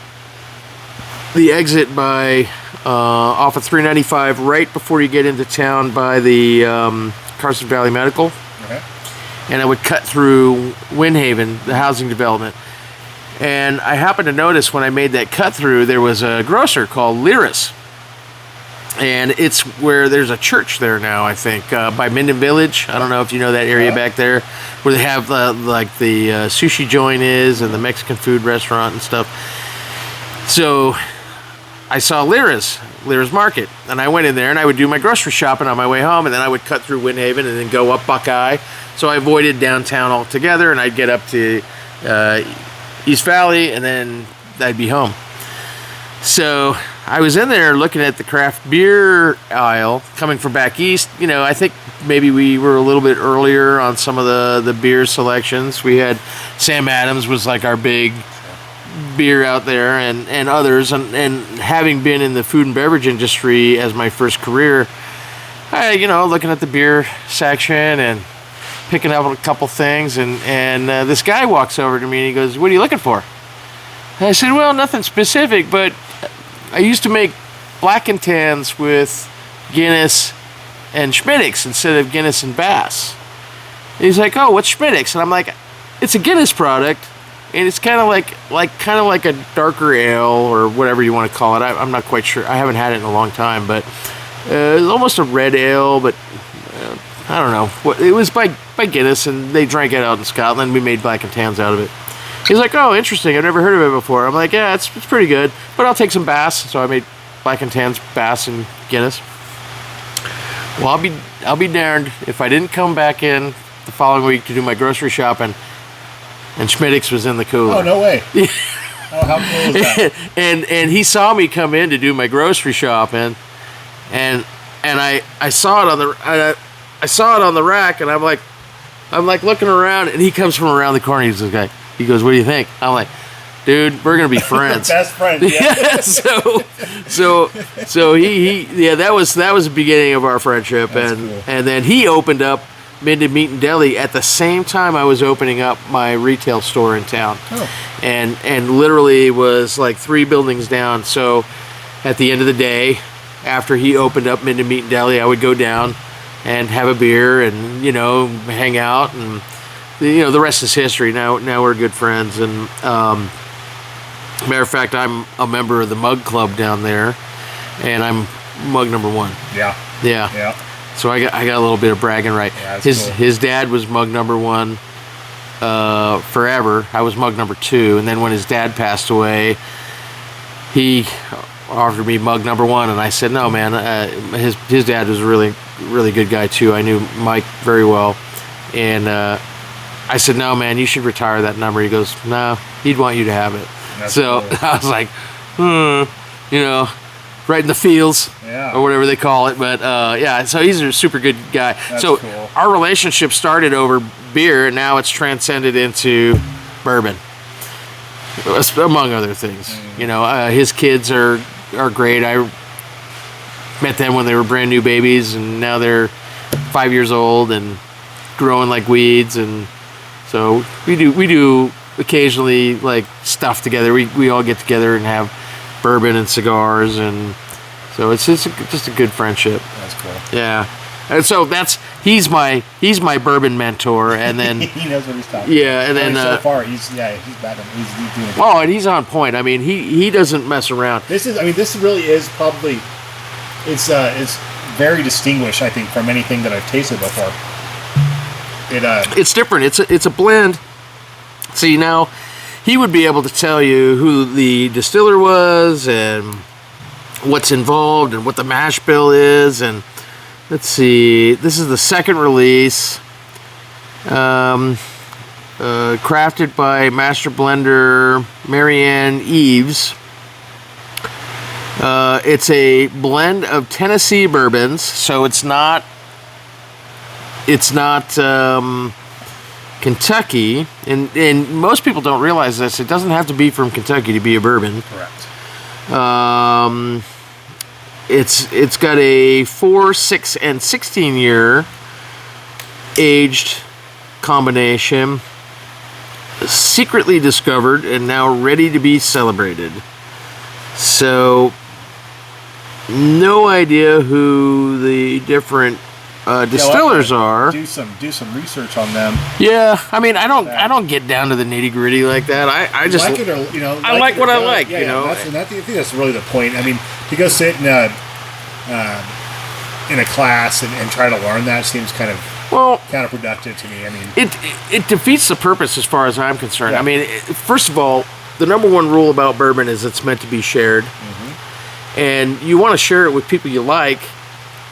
the exit by off of 395 right before you get into town by the Carson Valley Medical. Okay. And I would cut through Windhaven, the housing development. And I happened to notice when I made that cut through, there was a grocer called Lyris. And it's where there's a church there now, I think, by Minden Village. I don't know if you know that area back there, where they have the sushi joint is, and the Mexican food restaurant and stuff. So I saw Lyra's Market, and I went in there, and I would do my grocery shopping on my way home, and then I would cut through Windhaven and then go up Buckeye. So I avoided downtown altogether, and I'd get up to East Valley, and then I'd be home. So I was in there looking at the craft beer aisle coming from back east. I think maybe we were a little bit earlier on some of the beer selections. We had Sam Adams was like our big beer out there and others, and having been in the food and beverage industry as my first career, looking at the beer section and picking up a couple things, and this guy walks over to me and he goes, "What are you looking for?" And I said, "Well, nothing specific, but I used to make black and tans with Guinness and Schmittix instead of Guinness and Bass." And he's like, "Oh, what's Schmittix?" And I'm like, "It's a Guinness product, and it's kind of like a darker ale or whatever you want to call it. I'm not quite sure. I haven't had it in a long time, but it's almost a red ale, but I don't know. It was by Guinness, and they drank it out in Scotland. We made black and tans out of it." He's like, "Oh, interesting. I've never heard of it before." I'm like, "Yeah, it's pretty good, but I'll take some Bass." So I made black and tans, Bass, and Guinness. Well, I'll be darned if I didn't come back in the following week to do my grocery shopping, and Schmittix was in the cooler. Oh, no way. Oh, how cool is that? and he saw me come in to do my grocery shopping, and I saw it on the rack, and I'm like looking around, and he comes from around the corner. He's this guy. He goes, "What do you think?" I'm like, "Dude, we're gonna be friends." Best friends. Yeah. So he that was the beginning of our friendship. That's and cool. And then he opened up Minden Meat and Deli at the same time I was opening up my retail store in town. Oh. And literally was like 3 buildings down. So at the end of the day, after he opened up Minden Meat and Deli, I would go down and have a beer and hang out, and the rest is history. Now we're good friends, and matter of fact, I'm a member of the Mug Club down there, and I'm mug number 1. Yeah. Yeah. So I got a little bit of bragging right. Yeah, that's cool. His dad was mug number 1 forever. I was mug number 2, and then when his dad passed away, he offered me mug number 1, and I said, "No, man." His dad was a really, really good guy too. I knew Mike very well, and I said, "No, man, you should retire that number." He goes, "No, he'd want you to have it." That's so cool. I was like, right in the feels, Yeah. or whatever they call it. But yeah, so he's a super good guy. That's so cool. Our relationship started over beer, and now it's transcended into bourbon, among other things. His kids are great. I met them when they were brand new babies, and now they're 5 years old and growing like weeds. And so we do occasionally like stuff together. We all get together and have bourbon and cigars, and so it's just a good friendship. That's cool. Yeah, and so he's my bourbon mentor, and then He knows what he's talking yeah, and then so far he's back. He's doing it. oh, and he's on point. I mean, he doesn't mess around. This really is probably it's very distinguished, I think, from anything that I've tasted before. It's different. It's a blend. See, now he would be able to tell you who the distiller was and what's involved and what the mash bill is. And let's see, this is the second release, crafted by master blender Marianne Eves. It's a blend of Tennessee bourbons, so it's not Kentucky, and most people don't realize this. It doesn't have to be from Kentucky to be a bourbon. Correct. It's got a 4, 6, and 16 year aged combination, secretly discovered and now ready to be celebrated. So, no idea who the different distillers are. Do some research on them. Yeah, I mean, I don't get down to the nitty gritty like that. I just like it or I like what I like. Yeah, I think that's really the point. I mean, to go sit in a class and try to learn that seems kind of counterproductive to me. I mean, it defeats the purpose as far as I'm concerned. Yeah. I mean, first of all, the number one rule about bourbon is it's meant to be shared, and you want to share it with people you like,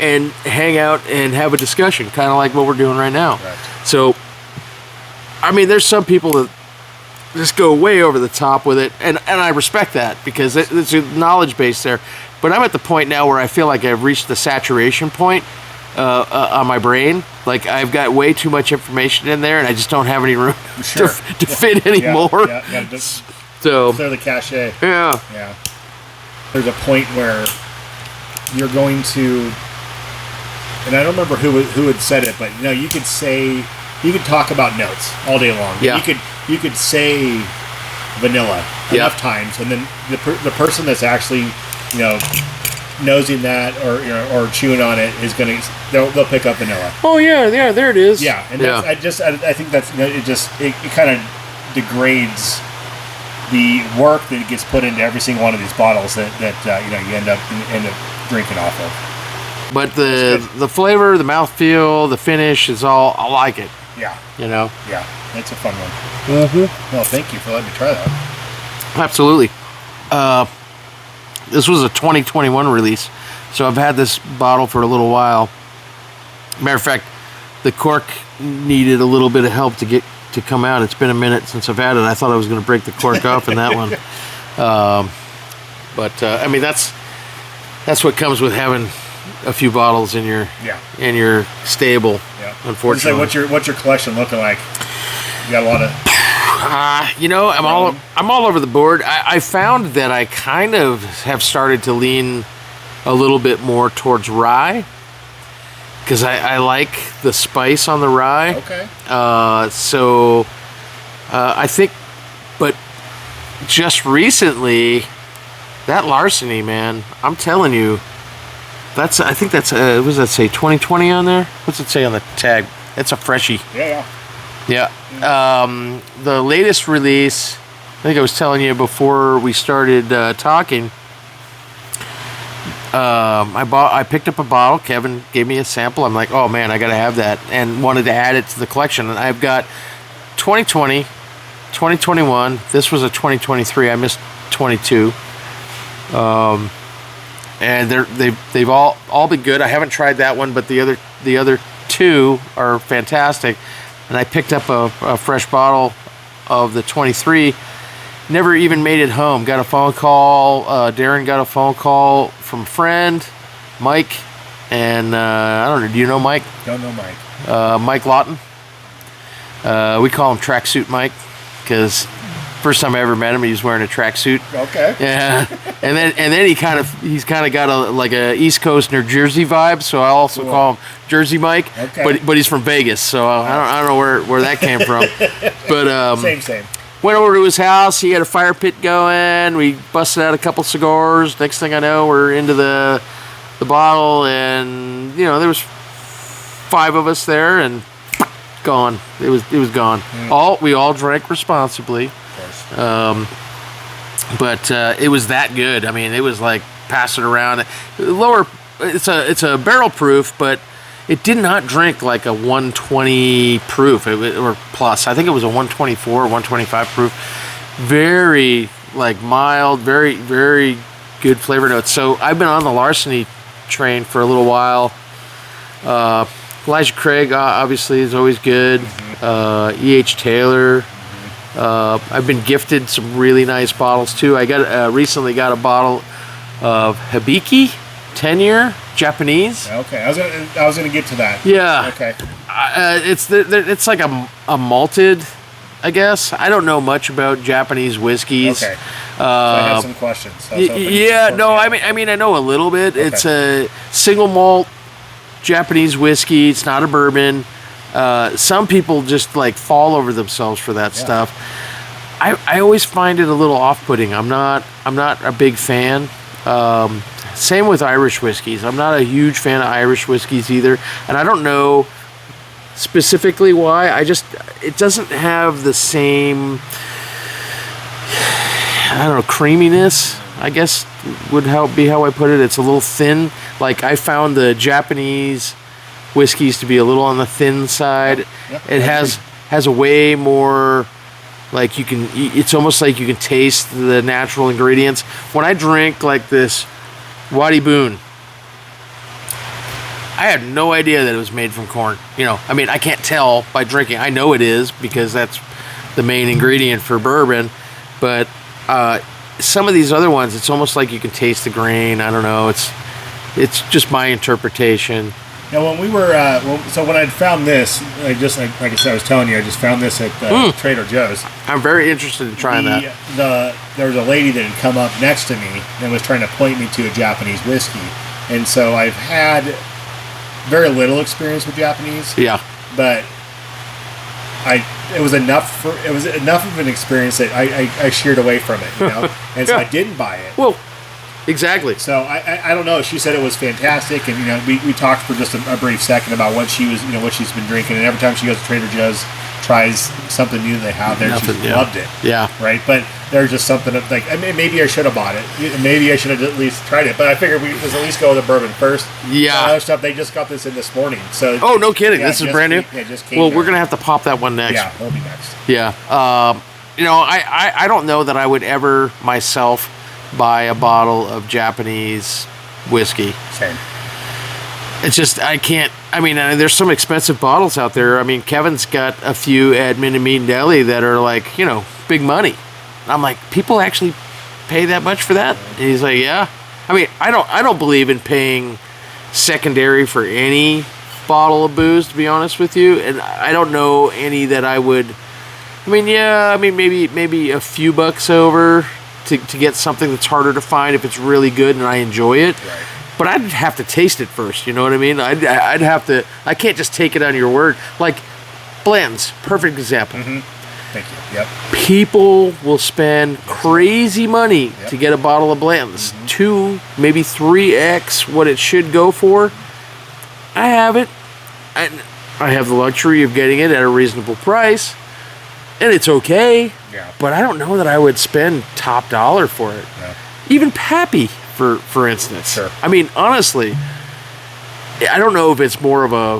and hang out and have a discussion, kind of like what we're doing right now. Right. So, I mean, there's some people that just go way over the top with it, and I respect that because it's a knowledge base there. But I'm at the point now where I feel like I've reached the saturation point on my brain. Like I've got way too much information in there, and I just don't have any room to fit anymore. So Clear the cachet. yeah, Yeah. There's a point where you're going to, and I don't remember who had said it, but you could talk about notes all day long. Yeah. You could say vanilla enough times, and then the person that's actually nosing that or chewing on it is they'll pick up vanilla. Oh yeah, there it is. Yeah, and I think that's it kind of degrades the work that gets put into every single one of these bottles that you end up drinking off of. But the flavor, the mouthfeel, the finish is all, I like it. Yeah. Yeah, it's a fun one. Mm-hmm. Well, thank you for letting me try that. Absolutely. This was a 2021 release, so I've had this bottle for a little while. Matter of fact, the cork needed a little bit of help to come out. It's been a minute since I've had it. I thought I was going to break the cork off in that one. But I mean, that's what comes with having a few bottles in your stable. Yeah. Unfortunately. What's your collection looking like? You got a lot of. I'm all over the board. I found that I kind of have started to lean a little bit more towards rye because I like the spice on the rye. Okay. So I think, but just recently, that Larceny, man, I'm telling you, I think that's what does that say, 2020 on there? What's it say on the tag? It's a freshie. Yeah. Yeah. The latest release, I think I was telling you before we started talking, I picked up a bottle. Kevin gave me a sample. I'm like, oh man, I got to have that, and wanted to add it to the collection. And I've got 2020, 2021. This was a 2023. I missed 22. And they've all been good. I haven't tried that one, but the other two are fantastic. And I picked up a fresh bottle of the 23. Never even made it home. Got a phone call. Darren got a phone call from a friend, Mike, and I don't know. Do you know Mike? Don't know Mike. Mike Lawton. We call him Tracksuit Mike because first time I ever met him, he was wearing a tracksuit. Okay. Yeah, and then he's kind of got a East Coast New Jersey vibe. So I also call him Jersey Mike. Okay. But he's from Vegas, so I don't know where that came from. But same. Went over to his house. He had a fire pit going. We busted out a couple cigars. Next thing I know, we're into the bottle, and there was 5 of us there, and gone. It was gone. We all drank responsibly. Of course. But it was that good. I mean, it was like pass it around. Lower. It's a barrel proof, but it did not drink like a 120 proof or plus. I think it was a 124, 125 proof. Very mild, very, very good flavor notes. So I've been on the Larceny train for a little while. Elijah Craig obviously is always good. E.H. Taylor. I've been gifted some really nice bottles too. I recently got a bottle of Hibiki 10-year Japanese. Okay, I was gonna get to that. Yeah. Okay. It's like a malted, I guess. I don't know much about Japanese whiskeys. Okay. So I have some questions. I mean I know a little bit. Okay. It's a single malt Japanese whiskey. It's not a bourbon. Some people just fall over themselves for that stuff. I always find it a little off-putting. I'm not a big fan. Same with Irish whiskeys. I'm not a huge fan of Irish whiskeys either, and I don't know specifically why. It doesn't have the same, creaminess, I guess would be how I put it. It's a little thin. I found the Japanese whiskeys to be a little on the thin side. It has a way more, it's almost like you can taste the natural ingredients. When I drink this Waddy Boone, I had no idea that it was made from corn. I can't tell by drinking. I know it is because that's the main ingredient for bourbon. But some of these other ones, it's almost like you can taste the grain. I don't know. It's just my interpretation. Now, when we were, when I found this, like I said, I was telling you, I just found this at Trader Joe's. I'm very interested in trying that. There was a lady that had come up next to me and was trying to point me to a Japanese whiskey, and so I've had very little experience with Japanese. Yeah, but it was enough of an experience that I sheered away from it, and so I didn't buy it. Well, exactly. So I don't know. She said it was fantastic, and we talked for just a brief second about what she was what she's been drinking, and every time she goes to Trader Joe's, tries something new they have there, she loved it. Yeah. Right, but there's just something like maybe I should have bought it. Maybe I should have at least tried it. But I figured let's at least go with the bourbon first. Yeah. Other stuff, they just got this in this morning. So. Oh, no kidding! This is brand new. Yeah, just came. Well, we're gonna have to pop that one next. Yeah, it'll be next. Yeah. I don't know that I would ever myself buy a bottle of Japanese whiskey. Same. It's just, I can't. I mean, there's some expensive bottles out there. I mean, Kevin's got a few at Minnie Deli that are like, big money. I'm like, people actually pay that much for that? And he's like, yeah. I mean, I don't believe in paying secondary for any bottle of booze, to be honest with you. And I don't know any that I would. I mean, yeah. I mean, maybe a few bucks over to get something that's harder to find if it's really good and I enjoy it. Right. But I'd have to taste it first, you know what I mean? I'd have to. I can't just take it on your word. Like blends, perfect example. Mm-hmm. Thank you. Yep. People will spend crazy money to get a bottle of blends, 2, maybe 3x what it should go for. I have it. I have the luxury of getting it at a reasonable price, and it's okay. Yeah. But I don't know that I would spend top dollar for it. Yeah. Even Pappy. For instance, sure. I mean, honestly, I don't know if it's more of a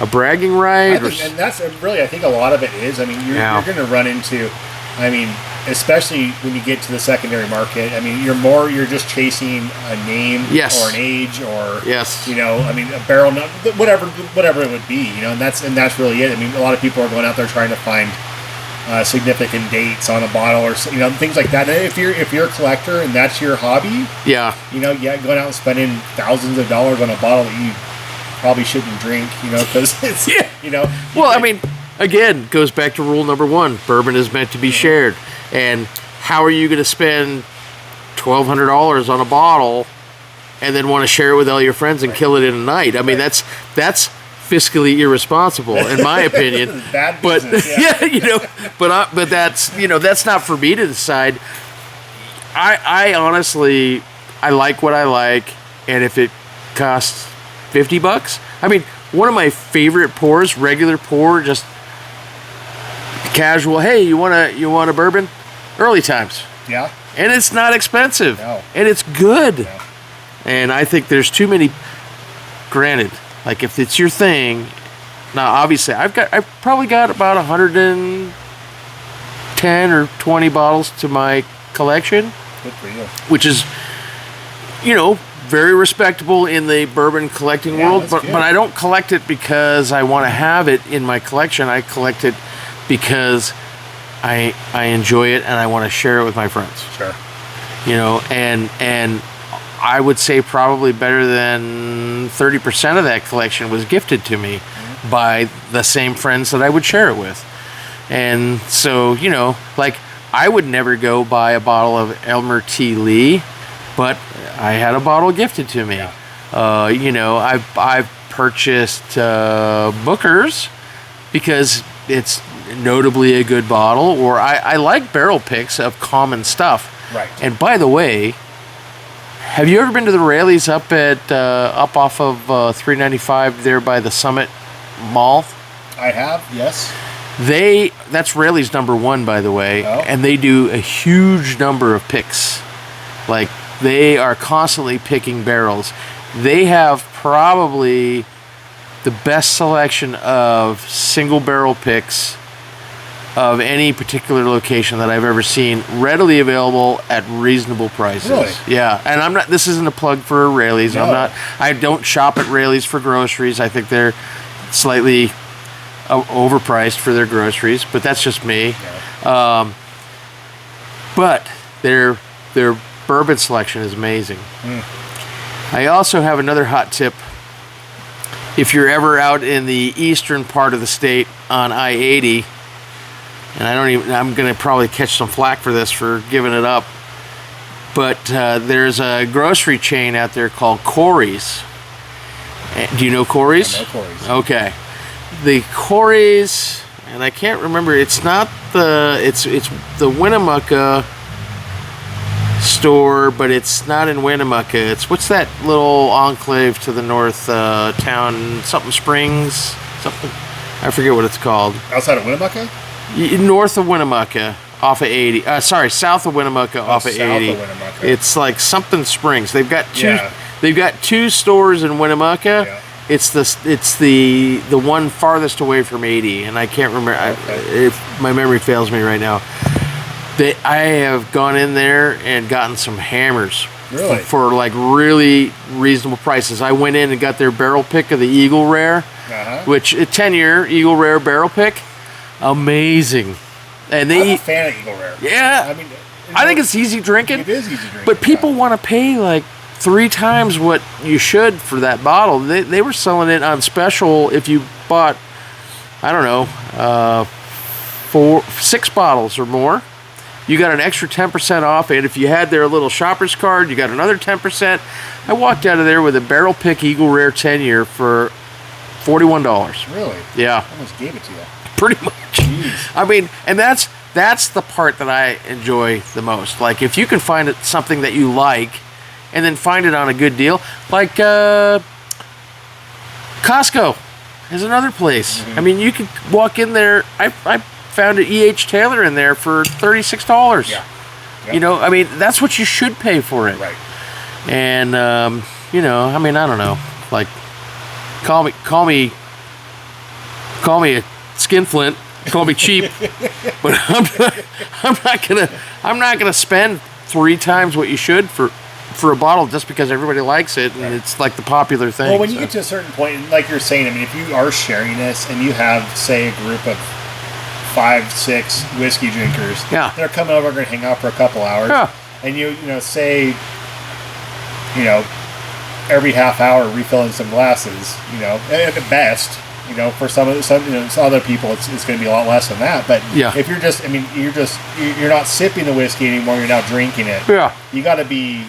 bragging right. And that's really, I think a lot of it is. I mean, you're going to run into, especially when you get to the secondary market. I mean, you're just chasing a name or an age or a barrel number, whatever it would be. And that's really it. I mean, a lot of people are going out there trying to find significant dates on a bottle or things like that. And if you're a collector and that's your hobby, going out and spending thousands of dollars on a bottle that you probably shouldn't drink, because it's Well, I mean, again, goes back to rule number 1: bourbon is meant to be shared. And how are you going to spend $1,200 on a bottle and then want to share it with all your friends and kill it in a night? I mean, that's fiscally irresponsible, in my opinion. Bad business, but that's not for me to decide. I honestly, I like what I like, and if it costs $50, I mean, one of my favorite pours, regular pour, just casual. Hey, you want a bourbon? Early Times. Yeah. And it's not expensive. No. And it's good. Yeah. And I think there's too many. Granted. Like, if it's your thing, now obviously I've probably got about 110 or 20 bottles to my collection. Good for you. Which is, very respectable in the bourbon collecting world. But I don't collect it because I want to have it in my collection. I collect it because I enjoy it and I want to share it with my friends. Sure. And I would say probably better than 30% of that collection was gifted to me by the same friends that I would share it with. And so, like, I would never go buy a bottle of Elmer T. Lee, but I had a bottle gifted to me. Yeah. I've purchased Booker's because it's notably a good bottle, or I like barrel picks of common stuff. Right. And by the way, have you ever been to the Rayleighs up off of 395 there by the Summit Mall? I have, yes. That's Rayleigh's number 1, by the way, oh. And they do a huge number of picks. Like, they are constantly picking barrels. They have probably the best selection of single barrel picks of any particular location that I've ever seen, readily available at reasonable prices. Really? Yeah, and I'm not. This isn't a plug for Rayleigh's. No. I don't shop at Rayleigh's for groceries. I think they're slightly overpriced for their groceries, but that's just me. Yeah. But their bourbon selection is amazing. Mm. I also have another hot tip if you're ever out in the eastern part of the state on I-80, and I'm going to probably catch some flack for this for giving it up, but there's a grocery chain out there called Corey's. Do you know Corey's? I know Corey's. Okay. The Corey's, and I can't remember, it's the Winnemucca store, but it's not in Winnemucca. It's, what's that little enclave to the north town, something Springs, something, I forget what it's called. Outside of Winnemucca? North of Winnemucca, off of 80. South of Winnemucca, off of 80. South of Winnemucca. It's like something Springs. They've got two. Yeah. They've got two stores in Winnemucca. Yeah. It's the one farthest away from 80, and I can't remember. Okay. If my memory fails me right now. I have gone in there and gotten some hammers. Really? For like really reasonable prices. I went in and got their barrel pick of the Eagle Rare, which a 10-year Eagle Rare barrel pick, amazing. And I'm a fan of Eagle Rare. Yeah, I mean, I think it's easy drinking. It is easy drinking. But people want to pay like 3 times what you should for that bottle. They were selling it on special if you bought, I don't know, 6 bottles or more. You got an extra 10% off, and if you had their little shopper's card, you got another 10%. I walked out of there with a barrel pick Eagle Rare 10-year for $41. Really? Yeah. I almost gave it to you. Pretty much. Jeez. I mean, and that's the part that I enjoy the most. Like, if you can find something that you like, and then find it on a good deal, like Costco is another place. Mm-hmm. I mean, you could walk in there. I found an E.H. Taylor in there for $36. Yeah. Yep. You know, I mean, that's what you should pay for it. Right. And you know, I mean, I don't know. Like, call me a skinflint. Call me cheap, but I'm not gonna spend 3 times what you should for a bottle just because everybody likes it and it's like the popular thing. Well, when you get to a certain point, like you're saying, I mean, if you are sharing this and you have, say, a group of 5, 6 whiskey drinkers, yeah, they're coming over, going to hang out for a couple hours, yeah, and you know, say, you know, every half hour refilling some glasses, you know, at the best. You know, for some other people, it's going to be a lot less than that. But yeah, if you're just, I mean, you're not sipping the whiskey anymore. You're now drinking it. Yeah, you got to be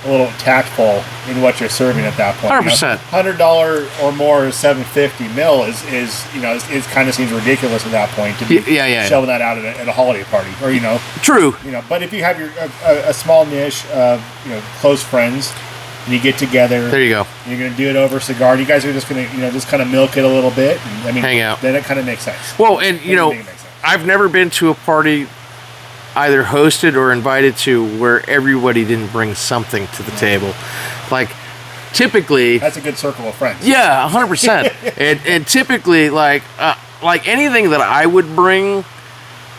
a little tactful in what you're serving at that point. 100%. $100 or more, $750 mil is you know, it kind of seems ridiculous at that point to be shoving that out at a holiday party, or you know. True. You know, but if you have a small niche of, you know, close friends. And you get together. There you go. You're going to do it over a cigar. You guys are just going to, you know, just kind of milk it a little bit. And, I mean, hang out. Then it kind of makes sense. Well, and you know, I've never been to a party either hosted or invited to where everybody didn't bring something to the table. Like, typically, that's a good circle of friends. Yeah, 100%. and typically, like anything that I would bring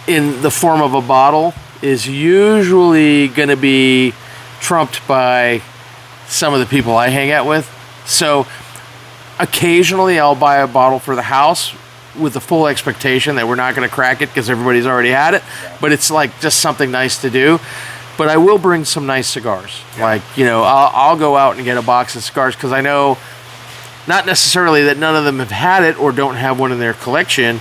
in the form of a bottle is usually going to be trumped by some of the people I hang out with. So occasionally I'll buy a bottle for the house with the full expectation that we're not going to crack it because everybody's already had it, but it's like just something nice to do. But I will bring some nice cigars. Like, you know, I'll go out and get a box of cigars because I know not necessarily that none of them have had it or don't have one in their collection,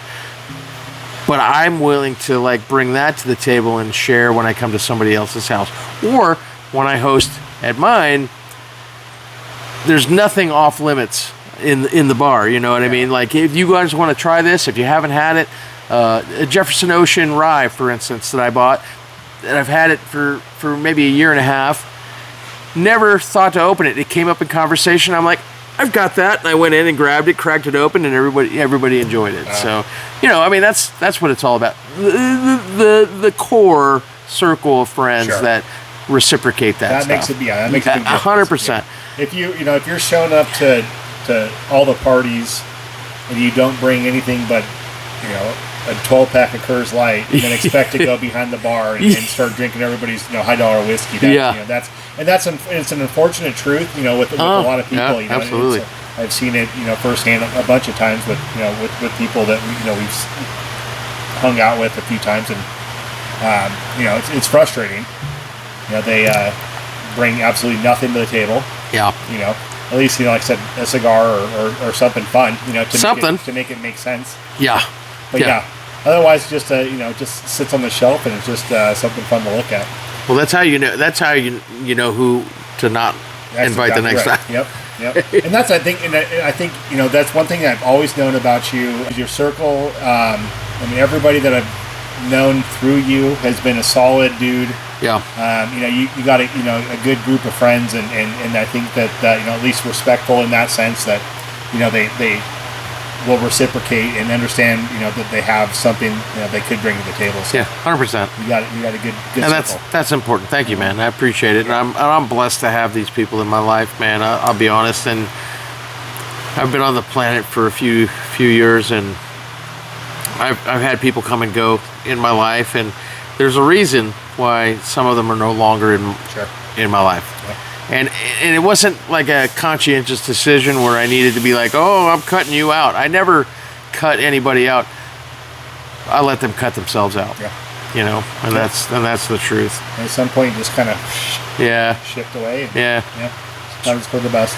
but I'm willing to like bring that to the table and share when I come to somebody else's house. Or when I host at mine, there's nothing off limits in the bar, you know what I mean? Like, if you guys want to try this, if you haven't had it, a Jefferson Ocean Rye, for instance, that I bought, and I've had it for maybe a year and a half, never thought to open it. It came up in conversation. I'm like, I've got that, and I went in and grabbed it, cracked it open, and everybody enjoyed it. So, you know, I mean, that's what it's all about. The core circle of friends that reciprocate that stuff. That makes it 100%. If if you're showing up to all the parties and you don't bring anything but, you know, a 12-pack of Coors Light and then expect to go behind the bar and start drinking everybody's, you know, high-dollar whiskey, you know, it's an unfortunate truth, you know, with a lot of people. You know, absolutely. I've seen it, you know, firsthand a bunch of times with, you know, with people that we've hung out with a few times, and you know, it's frustrating. You know, they bring absolutely nothing to the table. Yeah. You know, at least, like I said, a cigar or something fun, to make it make sense. Yeah. But yeah. Otherwise, just just sits on the shelf and it's just something fun to look at. Well, that's how you know. That's how you know who to not invite the next time. Yep. And that's I think that's one thing I've always known about you is your circle. Everybody that I've known through you has been a solid dude. Yeah. You got a good group of friends, and I think that at least respectful in that sense that they will reciprocate and understand that they have something they could bring to the table. So 100%. You got a good and circle. that's important. Thank you, man. I appreciate it, and I'm blessed to have these people in my life, man. I'll be honest, and I've been on the planet for a few years, and I've had people come and go in my life, and there's a reason why some of them are no longer in my life. Yeah. And it wasn't like a conscientious decision where I needed to be like, oh, I'm cutting you out. I never cut anybody out. I let them cut themselves out. Yeah. And that's the truth. And at some point, you just kind of shift away. Yeah. Sometimes for the best.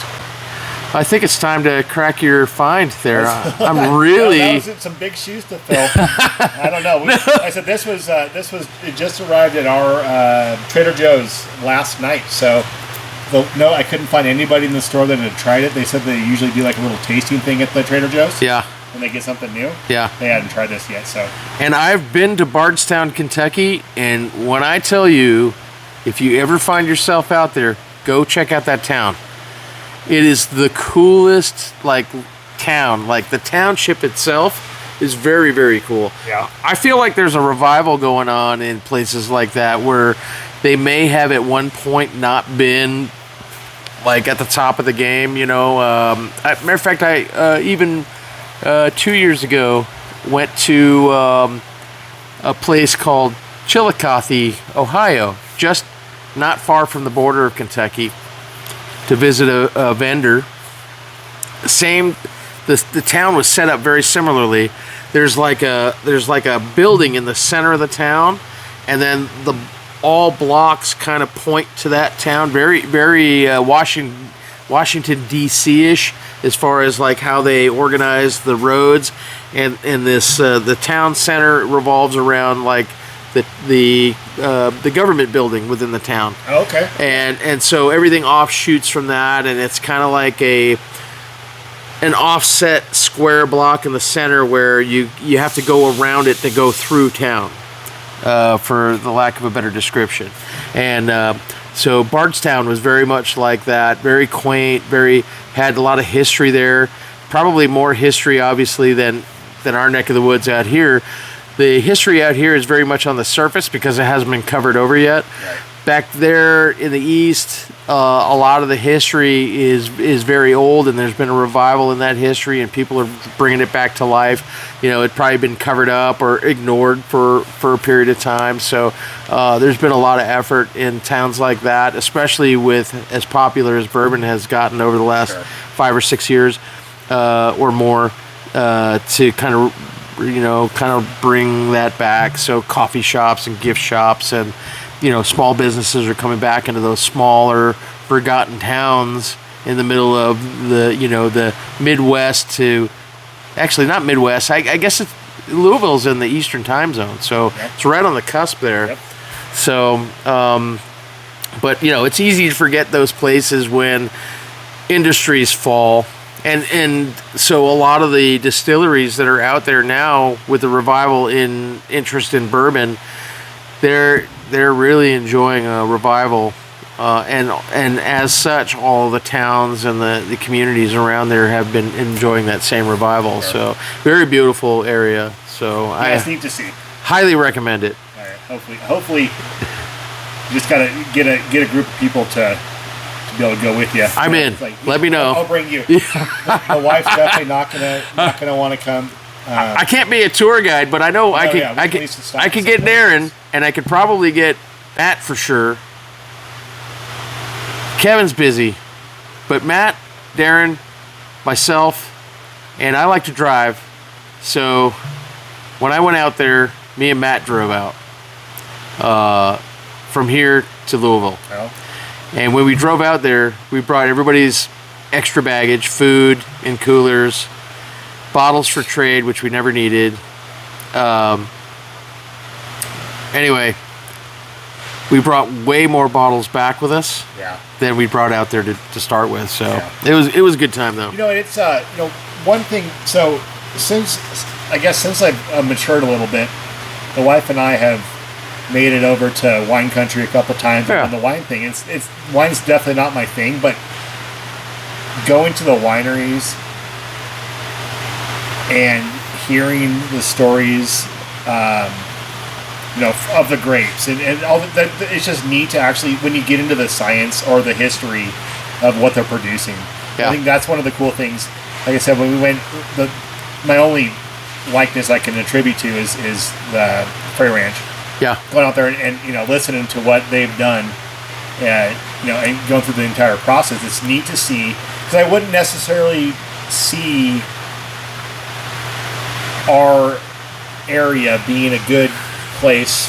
I think it's time to crack your find there. I'm really. That was some big shoes to fill. I don't know. I said this was it just arrived at our Trader Joe's last night. So no, I couldn't find anybody in the store that had tried it. They said they usually do like a little tasting thing at the Trader Joe's. Yeah. When they get something new. Yeah. They hadn't tried this yet. So. And I've been to Bardstown, Kentucky, and when I tell you, if you ever find yourself out there, go check out that town. It is the coolest, town. The township itself is very, very cool. Yeah. I feel like there's a revival going on in places like that where they may have at one point not been, at the top of the game, matter of fact, I even 2 years ago went to a place called Chillicothe, Ohio, just not far from the border of Kentucky, to visit a vendor. The town was set up very similarly. There's like a building in the center of the town, and then all blocks kind of point to that town. Very, very Washington D.C.-ish as far as how they organize the roads, and this the town center revolves around the government building within the town. Oh, okay. And so everything offshoots from that, and it's kind of like an offset square block in the center where you have to go around it to go through town, for the lack of a better description. And so Bardstown was very much like that, very quaint, had a lot of history there, probably more history obviously than our neck of the woods out here. The history out here is very much on the surface because it hasn't been covered over yet. Right. Back there in the east, a lot of the history is very old, and there's been a revival in that history, and people are bringing it back to life. It'd probably been covered up or ignored for a period of time. So there's been a lot of effort in towns like that, especially with as popular as bourbon has gotten over the last 5 or 6 years or more, to kind of bring that back. So coffee shops and gift shops and small businesses are coming back into those smaller, forgotten towns in the middle of the Midwest to, actually not Midwest, I guess Louisville's in the Eastern time zone, so it's right on the cusp there. Yep. So, but it's easy to forget those places when industries fall. And so a lot of the distilleries that are out there now with the revival in interest in bourbon, they're really enjoying a revival, and as such, all the towns and the communities around there have been enjoying that same revival. Sure. So very beautiful area. So it's neat to see. Highly recommend it. All right. Hopefully, you just gotta get a group of people to be able to go with you. I'm in. Let me know. I'll bring you. The wife's definitely not gonna want to come. I can't be a tour guide, but I know I could get Darren, and I could probably get Matt for sure. Kevin's busy, but Matt, Darren, myself, and I like to drive. So when I went out there, me and Matt drove out from here to Louisville. Oh. And when we drove out there, we brought everybody's extra baggage, food in coolers, bottles for trade, which we never needed. Anyway, we brought way more bottles back with us than we brought out there to start with. So it was a good time though. It's one thing. So since I've matured a little bit, the wife and I have made it over to wine country a couple times. And the wine thing, it's wine's definitely not my thing, but going to the wineries and hearing the stories, of the grapes and all that, it's just neat to actually, when you get into the science or the history of what they're producing. I think that's one of the cool things. Like I said, when we went, my only likeness I can attribute to is the Prairie Ranch. Yeah, going out there and listening to what they've done, and going through the entire process. It's neat to see, because I wouldn't necessarily see our area being a good place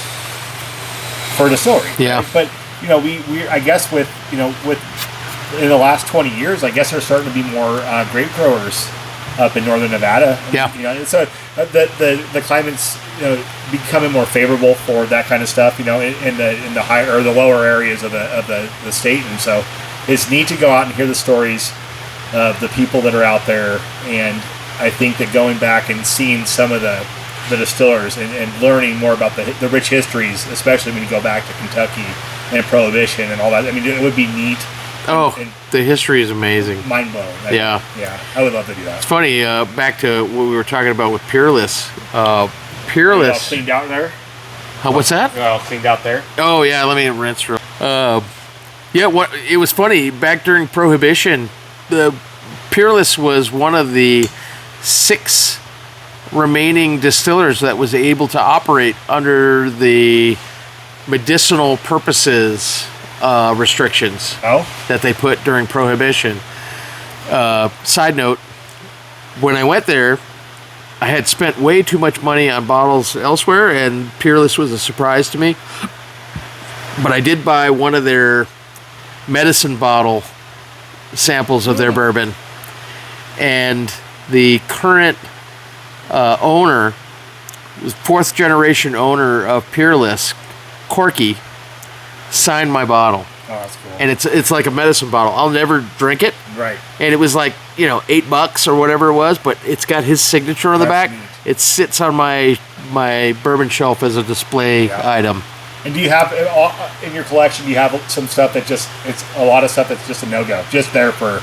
for a distillery. Yeah, right? But we I guess with in the last 20 years, I guess there's starting to be more grape growers up in northern Nevada. Yeah, so the climate's becoming more favorable for that kind of stuff. In the higher or the lower areas of the state, and so it's neat to go out and hear the stories of the people that are out there. And I think that going back and seeing some of the distillers and learning more about the rich histories, especially when you go back to Kentucky and Prohibition and all that. I mean, it would be neat. The history is amazing. Mind blowing. Yeah, I would love to do that. It's funny. Back to what we were talking about with Peerless. Peerless. All cleaned out there. What's that? All cleaned out there. Oh yeah, let me rinse. It was funny back during Prohibition. The Peerless was one of the 6 remaining distillers that was able to operate under the medicinal purposes restrictions that they put during Prohibition. Side note, when I went there, I had spent way too much money on bottles elsewhere, and Peerless was a surprise to me. But I did buy one of their medicine bottle samples of their bourbon, and the current owner, 4th generation owner of Peerless, Corky, signed my bottle. Oh, that's cool. And it's like a medicine bottle. I'll never drink it. Right. And it was like, $8 or whatever it was, but it's got his signature on the back. Neat. It sits on my bourbon shelf as a display item. And do you have, in your collection, do you have some stuff that it's a lot of stuff that's just a no-go, just there for...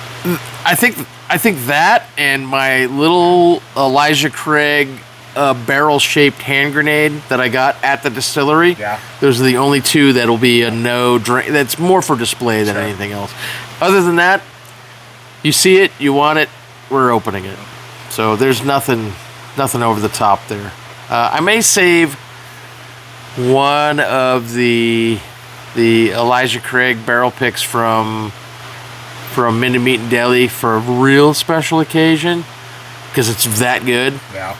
I think that and my little Elijah Craig barrel-shaped hand grenade that I got at the distillery. Yeah. Those are the only 2 that'll be a no drink. That's more for display than anything else. Other than that, you see it, you want it, we're opening it. So there's nothing over the top there. I may save one of the Elijah Craig barrel picks from Minute Meat and Deli for a real special occasion, because it's that good. Yeah.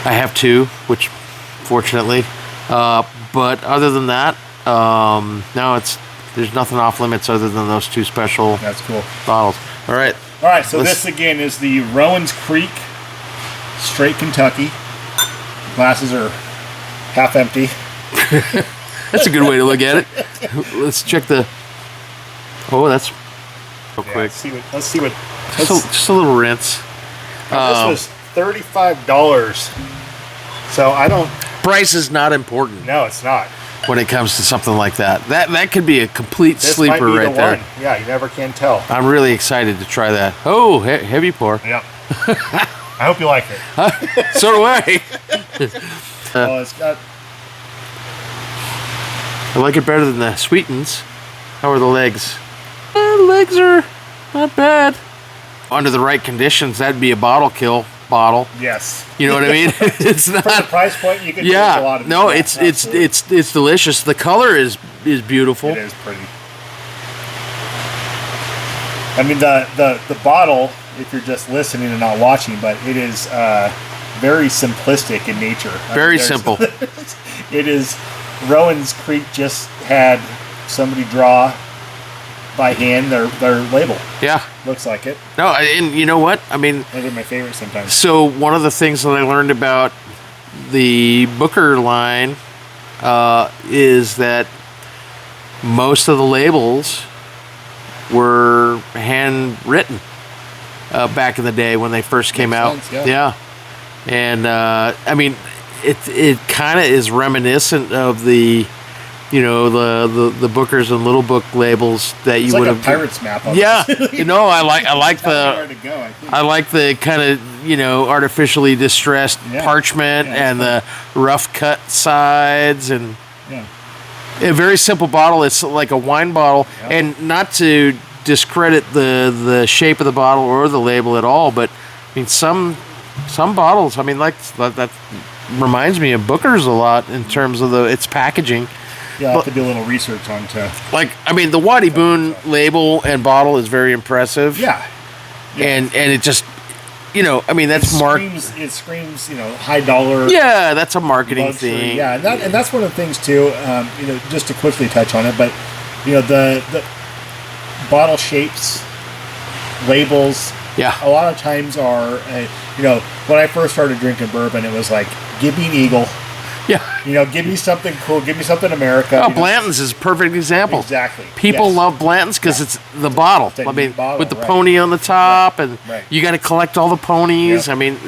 I have 2, which fortunately, but other than that, no, there's nothing off limits other than those 2 special. That's cool. Bottles. All right. So this again is the Rowan's Creek, straight Kentucky. Glasses are half empty. That's a good way to look at it. Let's check the. Oh, that's real quick. Let's see what. Just a little rinse. This was $35. So I don't. Price is not important. No, it's not. When it comes to something like that, that could be a complete sleeper right there. One. Yeah, you never can tell. I'm really excited to try that. Oh, heavy pour. Yep. I hope you like it. So do I. It's got. I like it better than the Sweetens. How are the legs? The legs are not bad. Under the right conditions, that'd be a bottle kill bottle. Yes. You know what I mean? It's not. For the price point, you can drink a lot of. No, it's delicious. The color is beautiful. It is pretty. I mean, the bottle, if you're just listening and not watching, but it is very simplistic in nature. Very simple. It is. Rowan's Creek just had somebody draw by hand their label. Yeah. Looks like it. No, and you know what? I mean, Those are my favorite sometimes. so one of the things that I learned about the Booker line is that most of the labels were handwritten back in the day when they first came Makes out. sense, yeah. And I mean, it kind of is reminiscent of the, you know, the Bookers and Little Book labels that It's you like would a have. pirate's map. Yeah, you know, I like Where the to go, I think. I like the kind of, you know, artificially distressed Yeah. parchment Yeah, and it's the rough cut sides and Yeah. a very simple bottle. It's like a wine bottle, Yeah. and not to discredit the shape of the bottle or the label at all, but I mean some bottles. I mean, like that reminds me of Booker's a lot in terms of its packaging. Yeah, I have to do a little research on to. Like, I mean, the Waddy Boone label and bottle is very impressive. Yeah. And it just, you know, I mean, that's It screams, you know, high dollar. Yeah, that's a marketing luxury. thing. Yeah, and that's one of the things too. You know, just to quickly touch on it, but you know, the bottle shapes, labels. Yeah. A lot of times are, you know, when I first started drinking bourbon, it was like, give me an eagle. Yeah. You know, give me something cool. Give me something America. Oh, you know. Blanton's is a perfect example. Exactly. People Yes. love Blanton's because it's the bottle. It's a I mean, neat bottle, with the right. pony on the top, and Right. you got to collect all the ponies. Yep. I mean,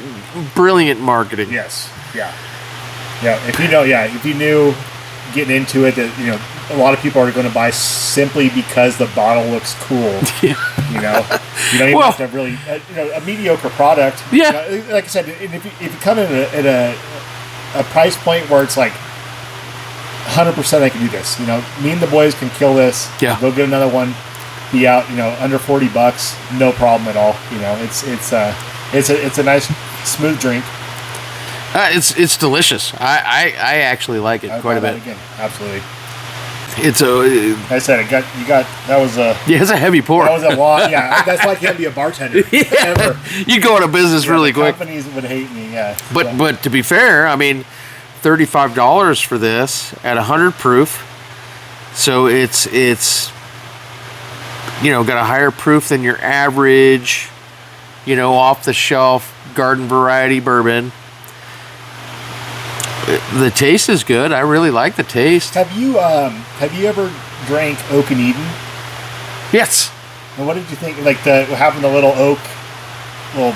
brilliant marketing. Yes. Yeah. Yeah. If you knew getting into it that, you know, a lot of people are going to buy simply because the bottle looks cool. Yeah. You know, you don't even Well- have to really, you know, a mediocre product. Yeah. You know, like I said, and if you come in at a price point where it's like 100% I can do this. You know, me and the boys can kill this. Yeah. Go get another one. Be out. You know, under $40, no problem at all. You know, it's a nice smooth drink. It's delicious. I actually like it I'd quite a buy bit. that again. Absolutely. It's a Like I said, you got that was a it's a heavy pour. that was a lot. Yeah, that's why I can't be a bartender ever. You go out of business Yeah, really the quick. Companies would hate me. Yeah, But to be fair, I mean, $35 for this at 100 proof. So it's you know, got a higher proof than your average, you know, off the shelf garden variety bourbon. The taste is good. I really like the taste. Have you ever drank Oak and Eden? Yes. And what did you think? Like having the little oak, well,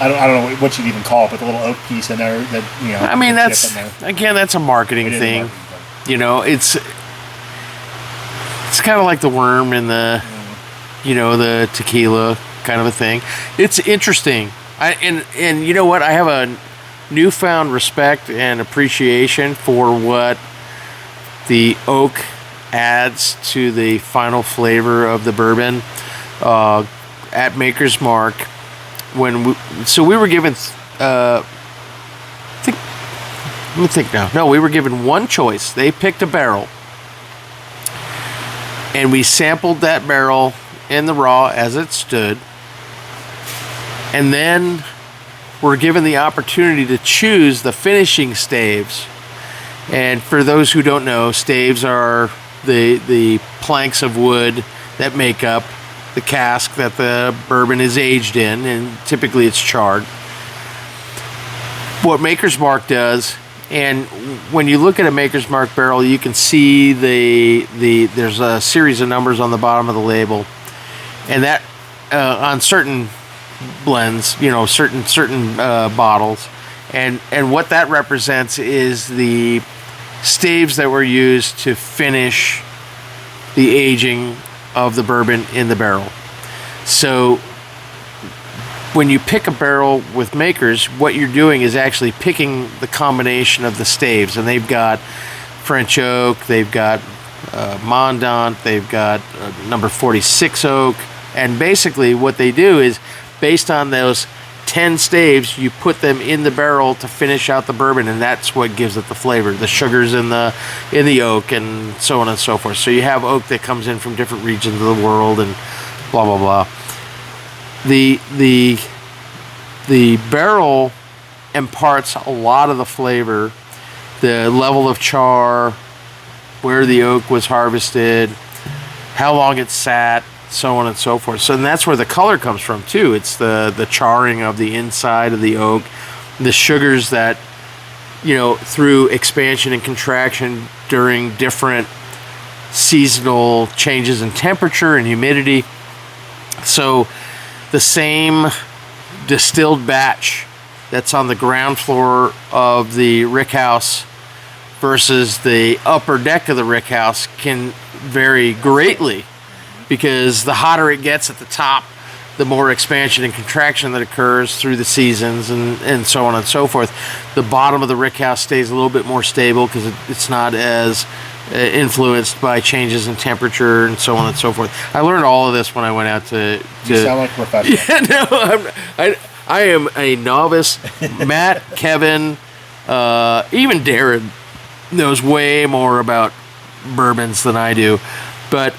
I don't know what you'd even call it, but the little oak piece in there that, you know. I mean, the that's dip in there. again, that's a marketing It is thing. marketing, but- You know, it's kind of like the worm in the, you know, the tequila kind of a thing. It's interesting. And you know what? I have a newfound respect and appreciation for what the oak adds to the final flavor of the bourbon. At Maker's Mark, we were given, let me think now. No, we were given one choice. They picked a barrel, and we sampled that barrel in the raw as it stood, and then we're given the opportunity to choose the finishing staves. And for those who don't know, staves are the planks of wood that make up the cask that the bourbon is aged in, and typically it's charred. What Maker's Mark does, and when you look at a Maker's Mark barrel, you can see there's a series of numbers on the bottom of the label, and that on certain blends, you know, certain bottles, and what that represents is the staves that were used to finish the aging of the bourbon in the barrel. So when you pick a barrel with Makers, what you're doing is actually picking the combination of the staves, and they've got French oak, they've got Mondant, they've got number 46 oak, and basically what they do is, based on those 10 staves, you put them in the barrel to finish out the bourbon, and that's what gives it the flavor. The sugars in the oak, and so on and so forth. So you have oak that comes in from different regions of the world, and blah blah blah. The barrel imparts a lot of the flavor, the level of char, where the oak was harvested, how long it sat, so on and so forth. So and that's where the color comes from too. It's the charring of the inside of the oak, the sugars that, through expansion and contraction during different seasonal changes in temperature and humidity. So the same distilled batch that's on the ground floor of the rickhouse versus the upper deck of the rickhouse can vary greatly, because the hotter it gets at the top, the more expansion and contraction that occurs through the seasons and so on and so forth. The bottom of the rickhouse stays a little bit more stable because it's not as influenced by changes in temperature and so on and so forth. I learned all of this when I went out to You sound like a professional. Yeah, no, I am a novice. Matt, Kevin, even Darren knows way more about bourbons than I do. But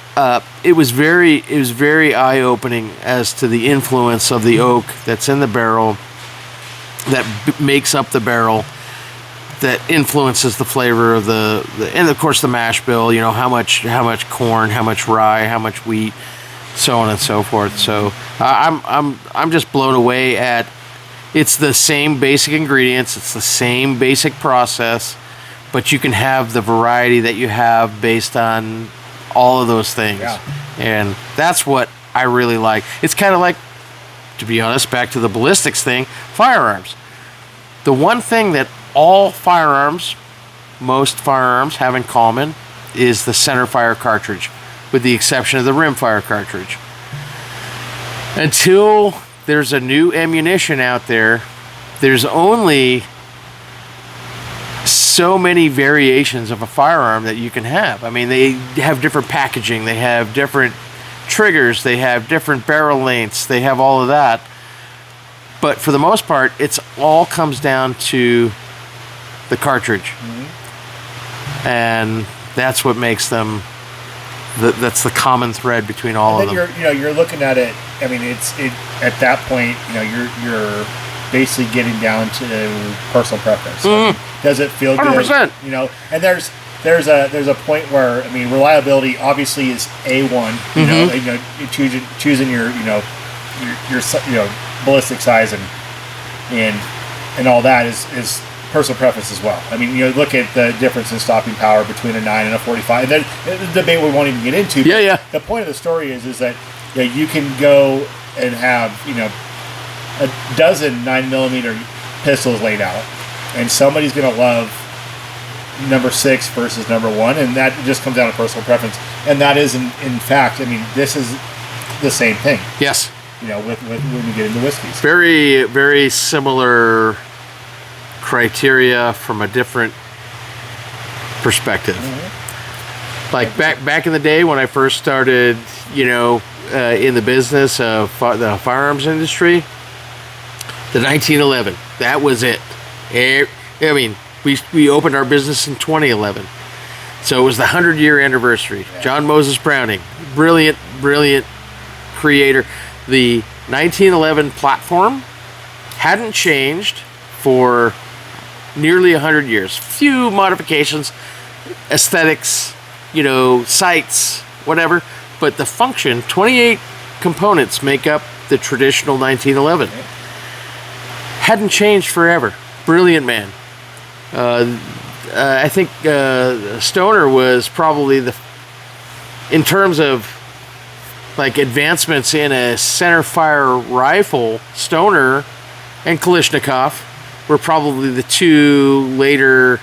it was very eye-opening as to the influence of the oak that's in the barrel, that makes up the barrel, that influences the flavor of and of course the mash bill. How much corn, how much rye, how much wheat, so on and so forth. So I'm just blown away at. It's the same basic ingredients, it's the same basic process, but you can have the variety that you have based on all of those things. Yeah. And that's what I really like. It's kind of like, to be honest, back to the ballistics thing, firearms. The one thing that most firearms have in common is the center fire cartridge, with the exception of the rim fire cartridge. Until there's a new ammunition out there, there's only so many variations of a firearm that you can have. I mean, they have different packaging, they have different triggers, they have different barrel lengths, they have all of that. But for the most part, it's all comes down to the cartridge. Mm-hmm. And that's what makes them, that's the common thread between all of them. You're looking at it, I mean, at that point, you're basically getting down to personal preference. Mm-hmm. Does it feel 100%. good? And there's a point where, I mean, reliability obviously is A1. Mm-hmm. Choosing your ballistic size and all that is personal preference as well. I mean, look at the difference in stopping power between a 9 and a 45. And then the debate we won't even get into. Yeah. The point of the story is that you can go and have a dozen 9mm pistols laid out, and somebody's going to love number 6 versus number 1, and that just comes down to personal preference. And that is, in fact, I mean, this is the same thing. Yes. With when you get into whiskeys. Very, very similar criteria from a different perspective. Mm-hmm. Like back in the day when I first started, in the business of the firearms industry, the 1911, that was it. I mean, we opened our business in 2011. So it was the 100-year anniversary. Yeah. John Moses Browning, brilliant creator. The 1911 platform hadn't changed for nearly 100 years. Few modifications, aesthetics, sights, whatever. But the function, 28 components make up the traditional 1911. Hadn't changed forever. Brilliant man. I think Stoner was probably in terms of like advancements in a center fire rifle, Stoner and Kalashnikov were probably the two later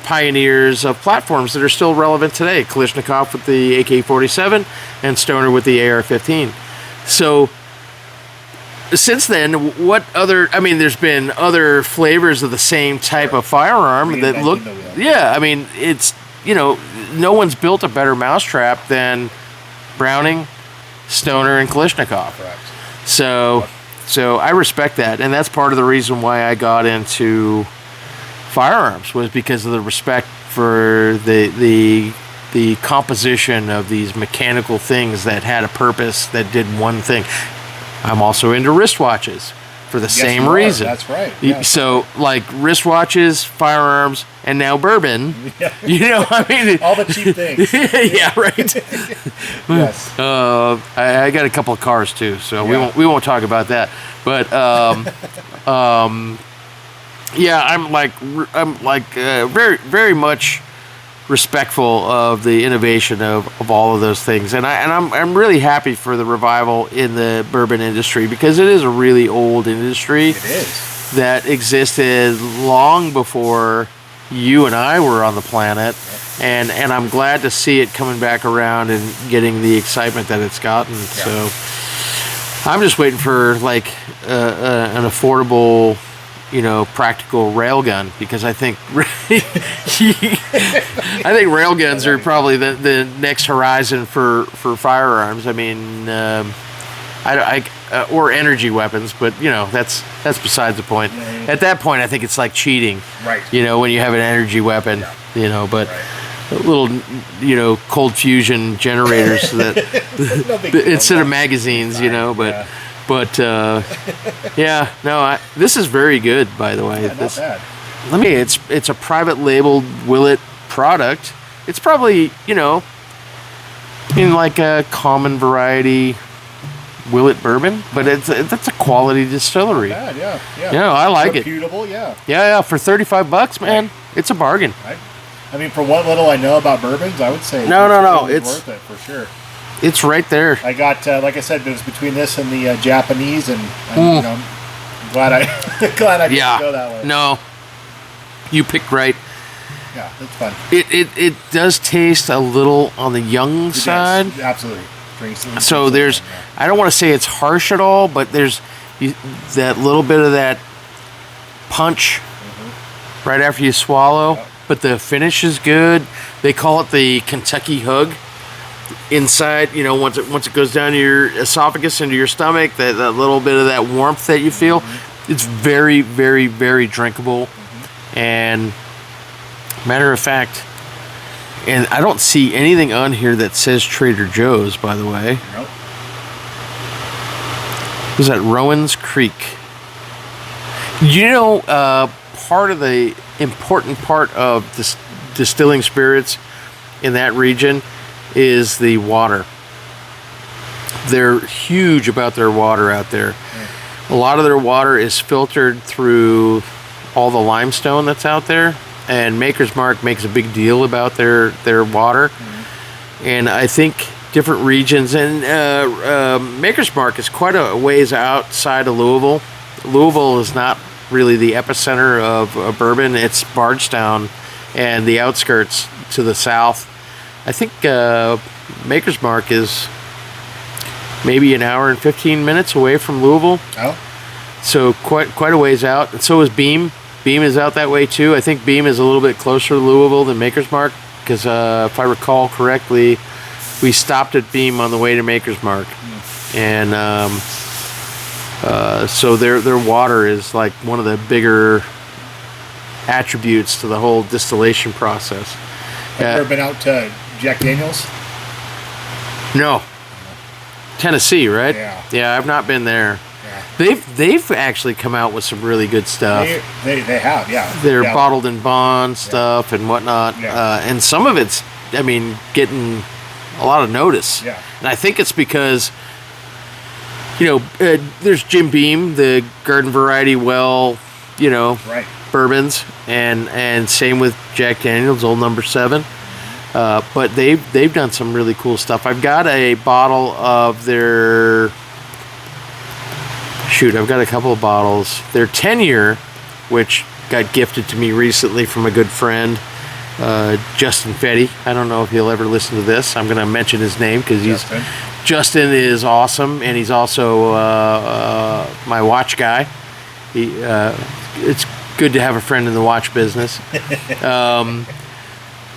pioneers of platforms that are still relevant today. Kalashnikov with the AK-47 and Stoner with the AR-15. So since then, there's been other flavors of the same type of firearm that look, I mean, it's, no one's built a better mousetrap than Browning, Stoner, and Kalashnikov. Correct. So I respect that, and that's part of the reason why I got into firearms, was because of the respect for the composition of these mechanical things that had a purpose, that did one thing. I'm also into wristwatches. for the Yes, same you are. reason. That's right. Yeah. So, like wristwatches, firearms, and now bourbon. Yeah. You know, I mean, All the cheap things. yeah, right. Yes. I got a couple of cars too, so Yeah. we won't talk about that. But yeah, I'm very very much respectful of the innovation of all of those things, and I'm really happy for the revival in the bourbon industry, because it is a really old industry. It is. That existed long before you and I were on the planet, and I'm glad to see it coming back around and getting the excitement that it's gotten. Yeah. So I'm just waiting for like an affordable, practical railgun, because I think railguns are probably the next horizon for firearms. I mean, or energy weapons, but that's besides the point. Yeah. At that point, I think it's like cheating. Right. When you have an energy weapon. But Right. little cold fusion generators that No big deal. instead of magazines. Yeah. But this is very good, by the way. Yeah, not bad. It's a private labeled Willett product. It's probably, in like a common variety Willett bourbon, but that's a quality distillery. Bad, yeah. I like it. Reputable, yeah. Yeah, for $35, man, Right. it's a bargain. Right. I mean, for what little I know about bourbons, I would say No, it's it's- worth it for sure. It's right there. I got, like I said, it was between this and the Japanese, and I'm glad I didn't go that way. No, you picked right. Yeah, it's fun. It does taste a little on the young side. Yes, absolutely. Drinks So there's, I don't want to say it's harsh at all, but there's that little bit of that punch right after you swallow. Yep. But the finish is good. They call it the Kentucky hug. Inside, once it goes down to your esophagus, into your stomach, that little bit of that warmth that you feel, it's very, very, very drinkable. And matter of fact, and I don't see anything on here that says Trader Joe's, by the way. Nope. Was that Rowan's Creek? Part of the important part of distilling spirits in that region is the water. They're huge about their water out there. A lot of their water is filtered through all the limestone that's out there, and Maker's Mark makes a big deal about their water. And I think different regions, and Maker's Mark is quite a ways outside of Louisville. Louisville is not really the epicenter of bourbon. It's Bardstown and the outskirts to the south. I think Maker's Mark is maybe an hour and 15 minutes away from Louisville. Oh. So quite a ways out. And so is Beam. Beam is out that way too. I think Beam is a little bit closer to Louisville than Maker's Mark, because if I recall correctly, we stopped at Beam on the way to Maker's Mark. And so their water is like one of the bigger attributes to the whole distillation process. Have you ever been out to Jack Daniels? No. Tennessee, right? Yeah. Yeah, I've not been there. Yeah. They've actually come out with some really good stuff. They have, yeah. Their Yeah. bottled in bond stuff and whatnot. Yeah. And some of it's, getting a lot of notice. Yeah. And I think it's because, there's Jim Beam, the garden variety Right. bourbons, and same with Jack Daniels, Old Number 7. But they've done some really cool stuff. I've got a bottle of their... I've got a couple of bottles. Their 10-year, which got gifted to me recently from a good friend, Justin Fetty. I don't know if he'll ever listen to this. I'm going to mention his name because Justin is awesome, and he's also my watch guy. It's good to have a friend in the watch business.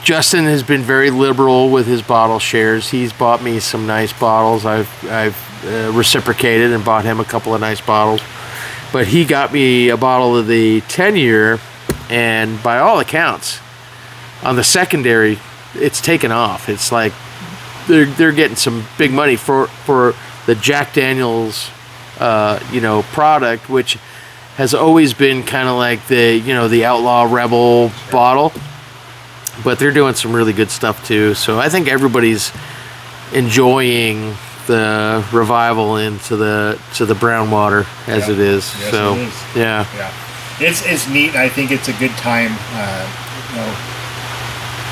Justin has been very liberal with his bottle shares. He's bought me some nice bottles. I've reciprocated and bought him a couple of nice bottles. But he got me a bottle of the 10-year, and by all accounts, on the secondary, it's taken off. It's like they're getting some big money for the Jack Daniels product, which has always been kind of like the Outlaw Rebel bottle. But they're doing some really good stuff too. So I think everybody's enjoying the revival into the brown water as it is. Yes, so it is. yeah. It's neat. I think it's a good time.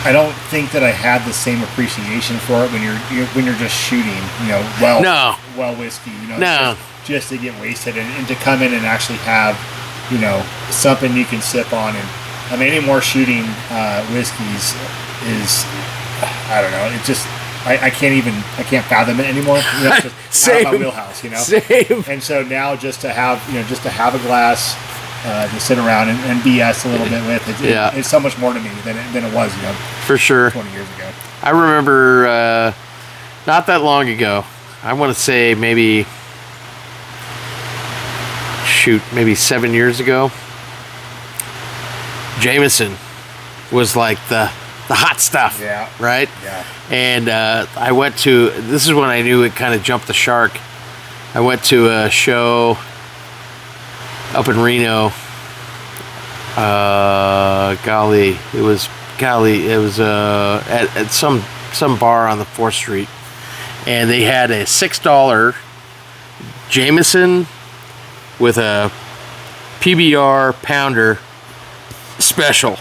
I don't think that I had the same appreciation for it when you're just shooting. Well whiskey. Just to get wasted and to come in and actually have something you can sip on. And I mean, any more shooting whiskeys is, I don't know. It's just I can't fathom it anymore. It's just Same. out of my wheelhouse. Same. And so now just to have a glass to sit around and BS a little bit with it's so much more to me than it was for sure 20 years ago. I remember not that long ago, I want to say maybe 7 years ago, Jameson was like the hot stuff, right? Yeah. And I went to, this is when I knew it kind of jumped the shark. I went to a show up in Reno. It was at some bar on the 4th Street, and they had a $6 Jameson with a PBR pounder special.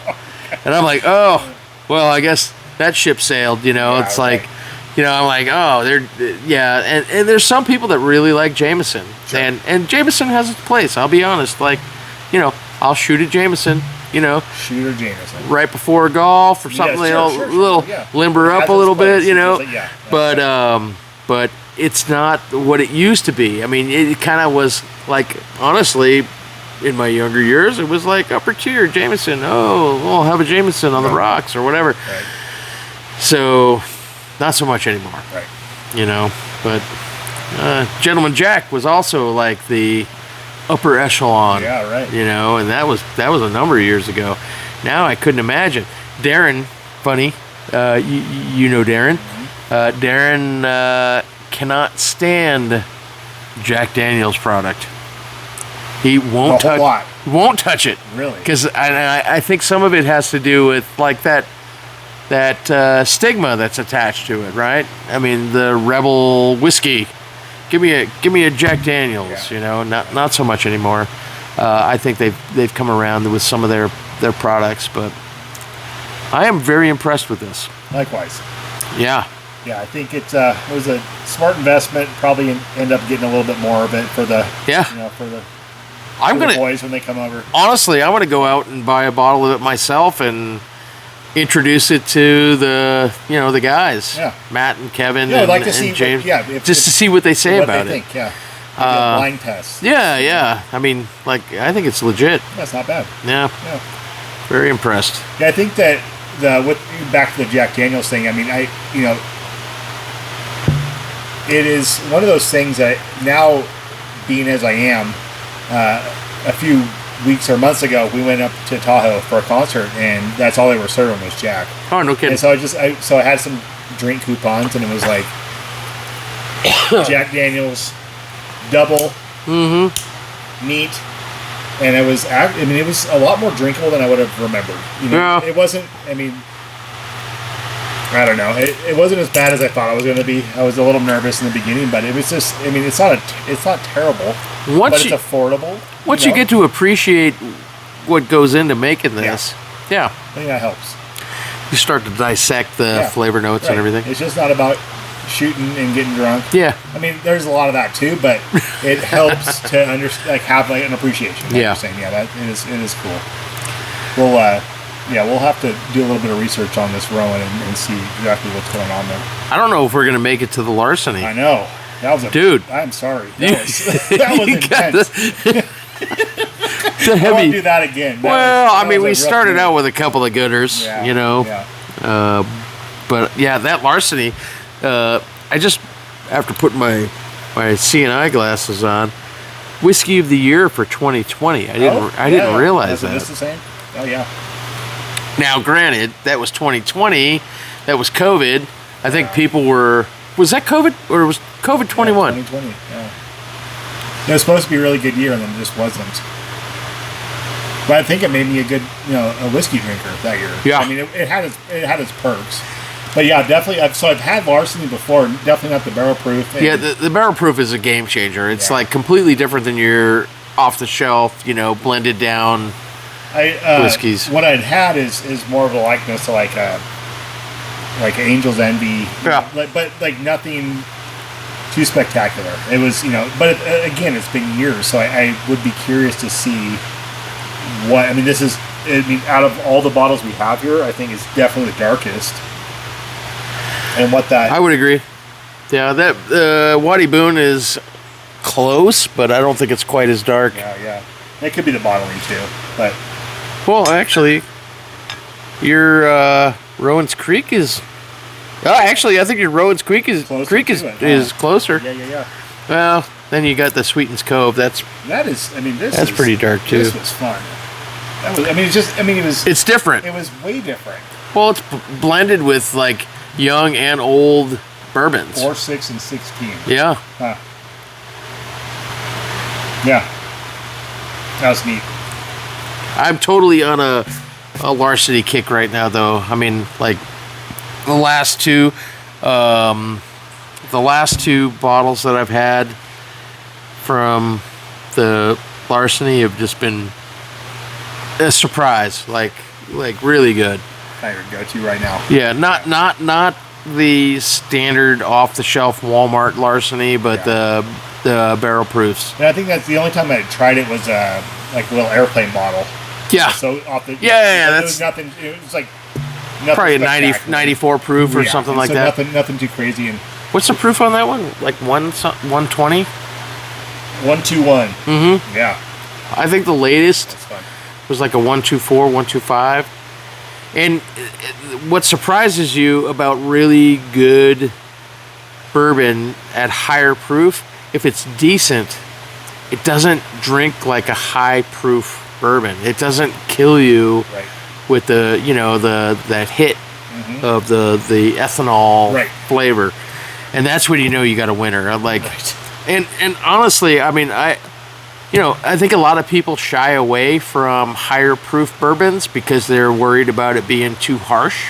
And I'm like, oh, well, I guess that ship sailed, it's like, I'm like, oh, and there's some people that really like Jameson. Sure. And Jameson has its place, I'll be honest. Like, I'll shoot a Jameson, Shooter Jameson. right before golf or something, sure. limber up a little bit, But but it's not what it used to be. I mean, it kind of was like, honestly, in my younger years, it was like upper tier Jameson. Oh, we'll have a Jameson on the rocks or whatever. Right. So, not so much anymore. Right. But Gentleman Jack was also like the upper echelon. Yeah, right. And that was a number of years ago. Now I couldn't imagine. Darren, funny, Darren. Mm-hmm. Darren cannot stand Jack Daniel's product. He won't touch it. Really? Because I think some of it has to do with like that stigma that's attached to it, right? I mean, the rebel whiskey. Give me a Jack Daniel's. Not so much anymore. I think they've come around with some of their products, but I am very impressed with this. Likewise. Yeah. Yeah, I think it was a smart investment. Probably end up getting a little bit more of it for the for the boys when they come over. Honestly, I want to go out and buy a bottle of it myself and introduce it to the guys. Yeah. Matt and Kevin I'd like to and see James. To see what they say about it. Think, yeah. Blind test. Yeah. I mean, I think it's legit. That's not bad. Yeah. Very impressed. Yeah, I think that back to the Jack Daniel's thing. I mean, it is one of those things that now, being as I am, a few weeks or months ago, we went up to Tahoe for a concert, and that's all they were serving was Jack. Oh, no kidding. And so I had some drink coupons, and it was like Jack Daniel's double neat, and it was a lot more drinkable than I would have remembered. It wasn't. I mean, I don't know. It wasn't as bad as I thought it was going to be. I was a little nervous in the beginning, but it was just. I mean, it's not terrible. But it's affordable. Once you get to appreciate what goes into making this, I think that helps. You start to dissect the flavor notes and everything. It's just not about shooting and getting drunk. Yeah. I mean, there's a lot of that too, but it helps to have an appreciation. Like you're saying. Yeah, that it is cool. We'll have to do a little bit of research on this Rowan and see exactly what's going on there. I don't know if we're going to make it to the larceny. I know. That was dude. I'm sorry. That was intense. I won't do that again. We started out with a couple of gooders, but that larceny. I just, after putting my CNI glasses on, whiskey of the year for 2020. I didn't realize that. Is this the same? Oh yeah. Now, granted, that was 2020. That was COVID. I think people were. Was that COVID or was COVID 21? 2020. It was supposed to be a really good year, and then it just wasn't. But I think it made me a good, a whiskey drinker that year. Yeah. I mean, it had its perks. But yeah, definitely. I've had larceny before. Definitely not the barrel proof. Yeah, the barrel proof is a game changer. It's like completely different than your off the shelf, blended down whiskeys. What I'd had is more of a likeness to like Angel's Envy. Yeah. But like nothing too spectacular. It was, but again, it's been years, so I would be curious to see what. I mean, out of all the bottles we have here, I think it's definitely the darkest. And what that... I would agree. Yeah, that Waddy Boone is close, but I don't think it's quite as dark. Yeah. It could be the bottling too, but... Well, actually, your Rowan's Creek is... actually, I think your Rowan's Creek is closer. Yeah. Well, then you got the Sweetens Cove. That's pretty dark too. This was fun. It's different. It was way different. Well, it's blended with like young and old bourbons. 4, 6, and 16. Yeah. Huh. Yeah. That was neat. I'm totally on a larceny kick right now, though. I mean, like the last two bottles that I've had from the larceny have just been a surprise. Like really good. Kind of your go-to right now. Yeah, not the standard off-the-shelf Walmart larceny, but the barrel proofs. And I think that's the only time I tried it was like a little airplane bottle. Yeah. So off the that's it was nothing. It was like nothing probably a 94 proof or something like that. Nothing too crazy. And what's the proof on that one? Like 120? 121. Mm-hmm. Yeah. I think the latest was like a 124, 125. And what surprises you about really good bourbon at higher proof, if it's decent, it doesn't drink like a high proof bourbon. It doesn't kill you with the that hit of the ethanol flavor. And that's when you know you got a winner. And honestly, I mean, I think a lot of people shy away from higher proof bourbons because they're worried about it being too harsh.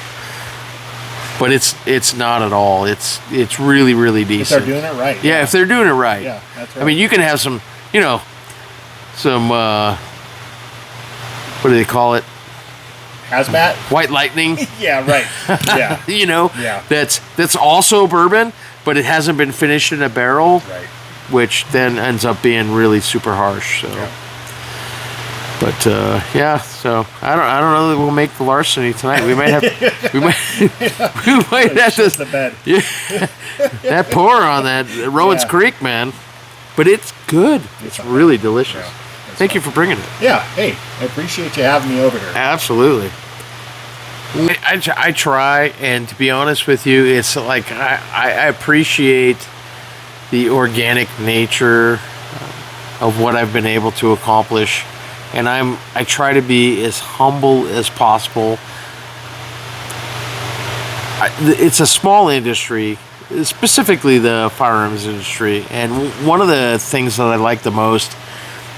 But it's not at all. It's really, really decent. If they're doing it right. Yeah, if they're doing it right. Yeah, that's right. I mean, you can have some what do they call it? Hazmat? White lightning. Yeah, right. Yeah. Yeah. That's also bourbon, but it hasn't been finished in a barrel. Right. Which then ends up being really super harsh. So, but so I don't know that we'll make the larceny tonight. We might have we might have to the bed. Yeah, that pour on that Rowan's Creek, man. But it's good. It's really delicious. Yeah, Thank you for bringing it. Yeah. Hey, I appreciate you having me over here. Absolutely. I try, and to be honest with you, it's like I appreciate the organic nature of what I've been able to accomplish, and I try to be as humble as possible. It's a small industry, specifically the firearms industry, and one of the things that I like the most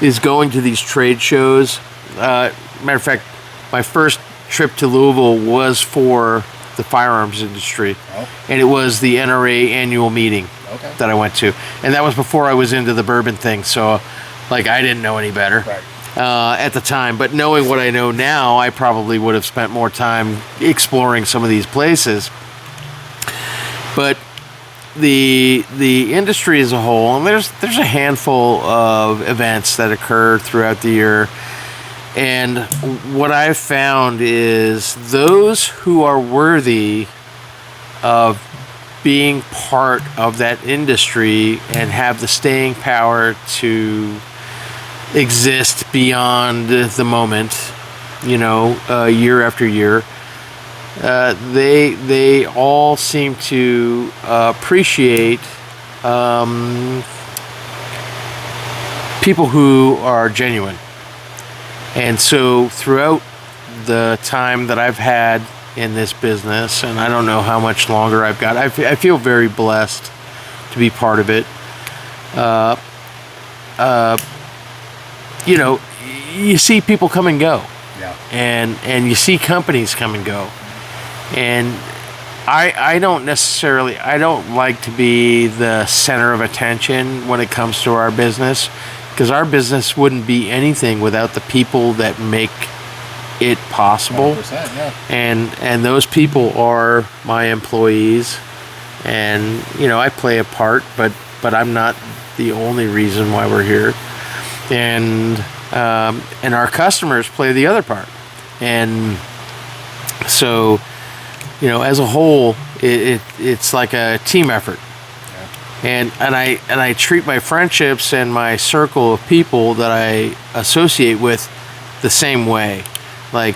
is going to these trade shows. Matter of fact, my first trip to Louisville was for the firearms industry, and it was the NRA annual meeting that I went to, and that was before I was into the bourbon thing, so I didn't know any better at the time, but knowing what I know now, I probably would have spent more time exploring some of these places. But the industry as a whole, and there's a handful of events that occur throughout the year, and what I've found is those who are worthy of being part of that industry and have the staying power to exist beyond the moment, year after year, they all seem to appreciate people who are genuine. And so throughout the time that I've had in this business, and I don't know how much longer I've got, I feel very blessed to be part of it. you know, you see people come and go. Yeah. And you see companies come and go. And I don't like to be the center of attention when it comes to our business, because our business wouldn't be anything without the people that make it possible. 100%, yeah. And those people are my employees, and you know, I play a part, but I'm not the only reason why we're here. And our customers play the other part. And so, you know, as a whole, it's like a team effort. Yeah. And I treat my friendships and my circle of people that I associate with the same way. Like,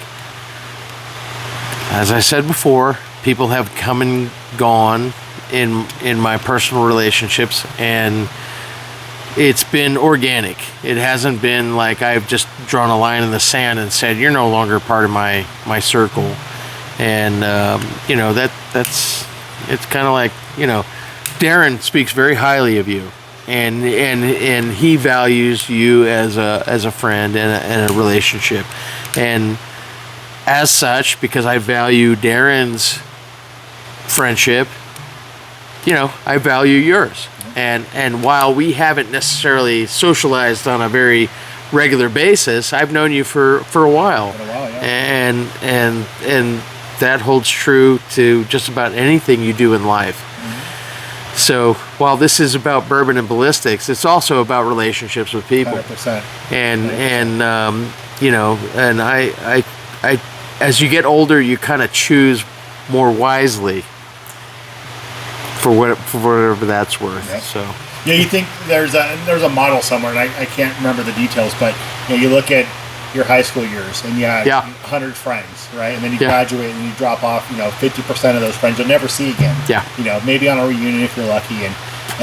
as I said before, people have come and gone in my personal relationships, and it's been organic. It hasn't been like I've just drawn a line in the sand and said, you're no longer part of my circle. And you know, it's kind of like, you know, Darren speaks very highly of you, and he values you as a friend and a relationship. And as such, because I value Darren's friendship, you know, I value yours. And while we haven't necessarily socialized on a very regular basis, I've known you for a while. For a while, yeah. And that holds true to just about anything you do in life. Mm-hmm. So while this is about bourbon and ballistics, it's also about relationships with people. 100%. And you know, and I as you get older, you kind of choose more wisely for whatever that's worth. Yep. So yeah, you think there's a model somewhere, and I can't remember the details, but you know, you look at your high school years, and you have 100 friends, right? And then you graduate and you drop off, you know, 50% of those friends you'll never see again. Yeah. You know, maybe on a reunion if you're lucky, and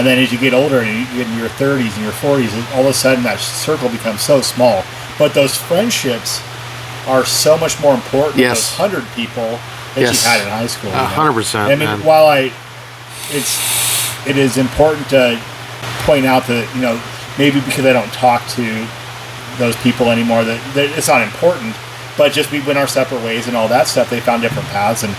then as you get older and you get in your 30s and your 40s, all of a sudden that circle becomes so small. But those friendships are so much more important than those 100 people that you had in high school. 100%. I mean, while it is important to point out that, you know, maybe because I don't talk to those people anymore, that it's not important, but just we went our separate ways and all that stuff. They found different paths, and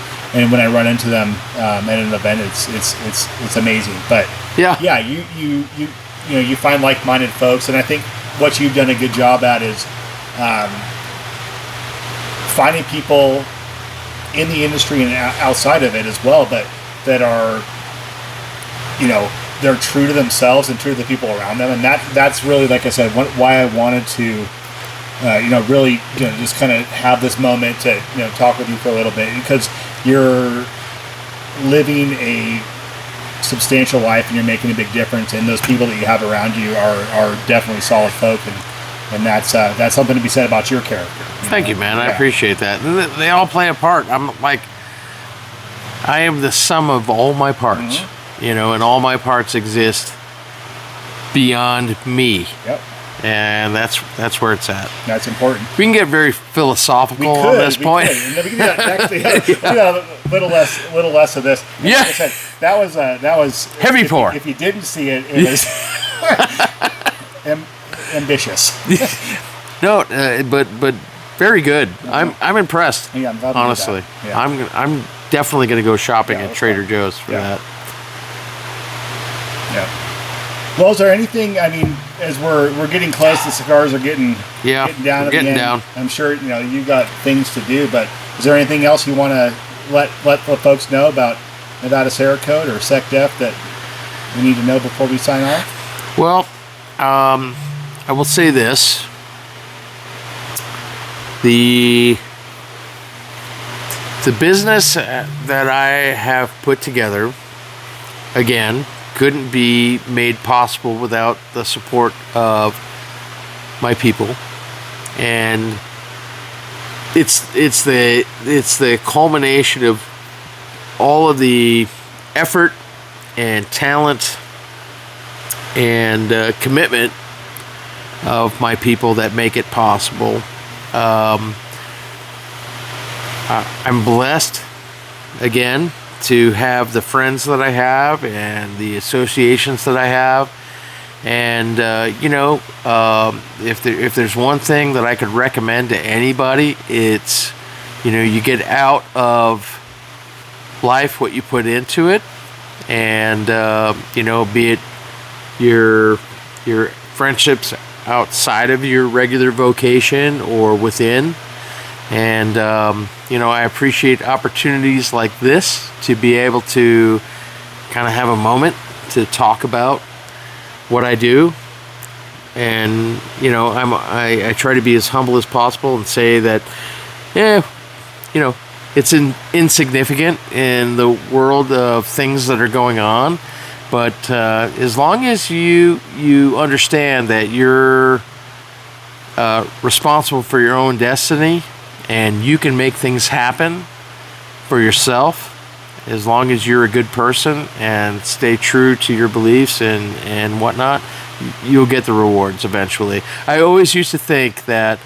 when I run into them at an event, it's amazing. But yeah, you find like-minded folks, and I think what you've done a good job at is finding people in the industry and outside of it as well, but that are, you know, they're true to themselves and true to the people around them, and that's really, like I said, why I wanted to, you know, really, you know, just kind of have this moment to, you know, talk with you for a little bit, because you're living a substantial life and you're making a big difference, and those people that you have around you are definitely solid folk, and that's something to be said about your character. Thank you, man. I appreciate that. They all play a part. I'm like, I am the sum of all my parts. Mm-hmm. You know, and all my parts exist beyond me. Yep. And that's where it's at. That's important. We can get very philosophical on this point. We can do that next. A little less of this. And like I said, that was heavy pour. If you didn't see it, it was ambitious. No, but very good. I'm impressed. Yeah, I'm glad honestly. Yeah. I'm definitely going to go shopping at Trader Joe's for that. Yeah. Well, is there anything? I mean, as we're getting close, the cigars are getting down. Getting down. I'm sure you know you've got things to do, but is there anything else you want to let the folks know about Nevada Cerakote or SecDef that we need to know before we sign off? Well, I will say this: the business that I have put together, again, couldn't be made possible without the support of my people, and it's the culmination of all of the effort and talent and commitment of my people that make it possible. I'm blessed again to have the friends that I have and the associations that I have, And if there's one thing that I could recommend to anybody, it's you get out of life what you put into it, and be it your friendships outside of your regular vocation or within. And I appreciate opportunities like this to be able to kind of have a moment to talk about what I do. And I try to be as humble as possible and say that it's insignificant in the world of things that are going on, but as long as you understand that you're responsible for your own destiny and you can make things happen for yourself, as long as you're a good person and stay true to your beliefs and whatnot, you'll get the rewards eventually. I always used to think that,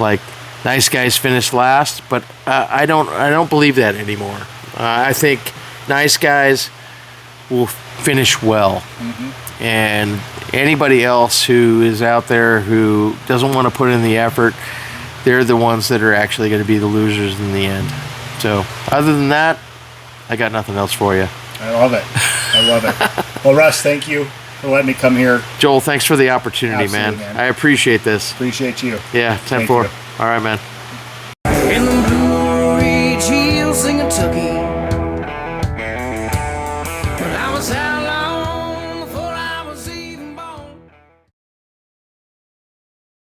like, nice guys finish last, but I don't believe that anymore. I think nice guys will finish well. Mm-hmm. And anybody else who is out there who doesn't want to put in the effort, they're the ones that are actually going to be the losers in the end. So other than that, I got nothing else for you. I love it. Well, Russ, thank you for letting me come here. Joel, thanks for the opportunity, man. I appreciate this. Appreciate you. Yeah, 10-4. All right, man. In the Blue Ridge Hills, sing a Tucky.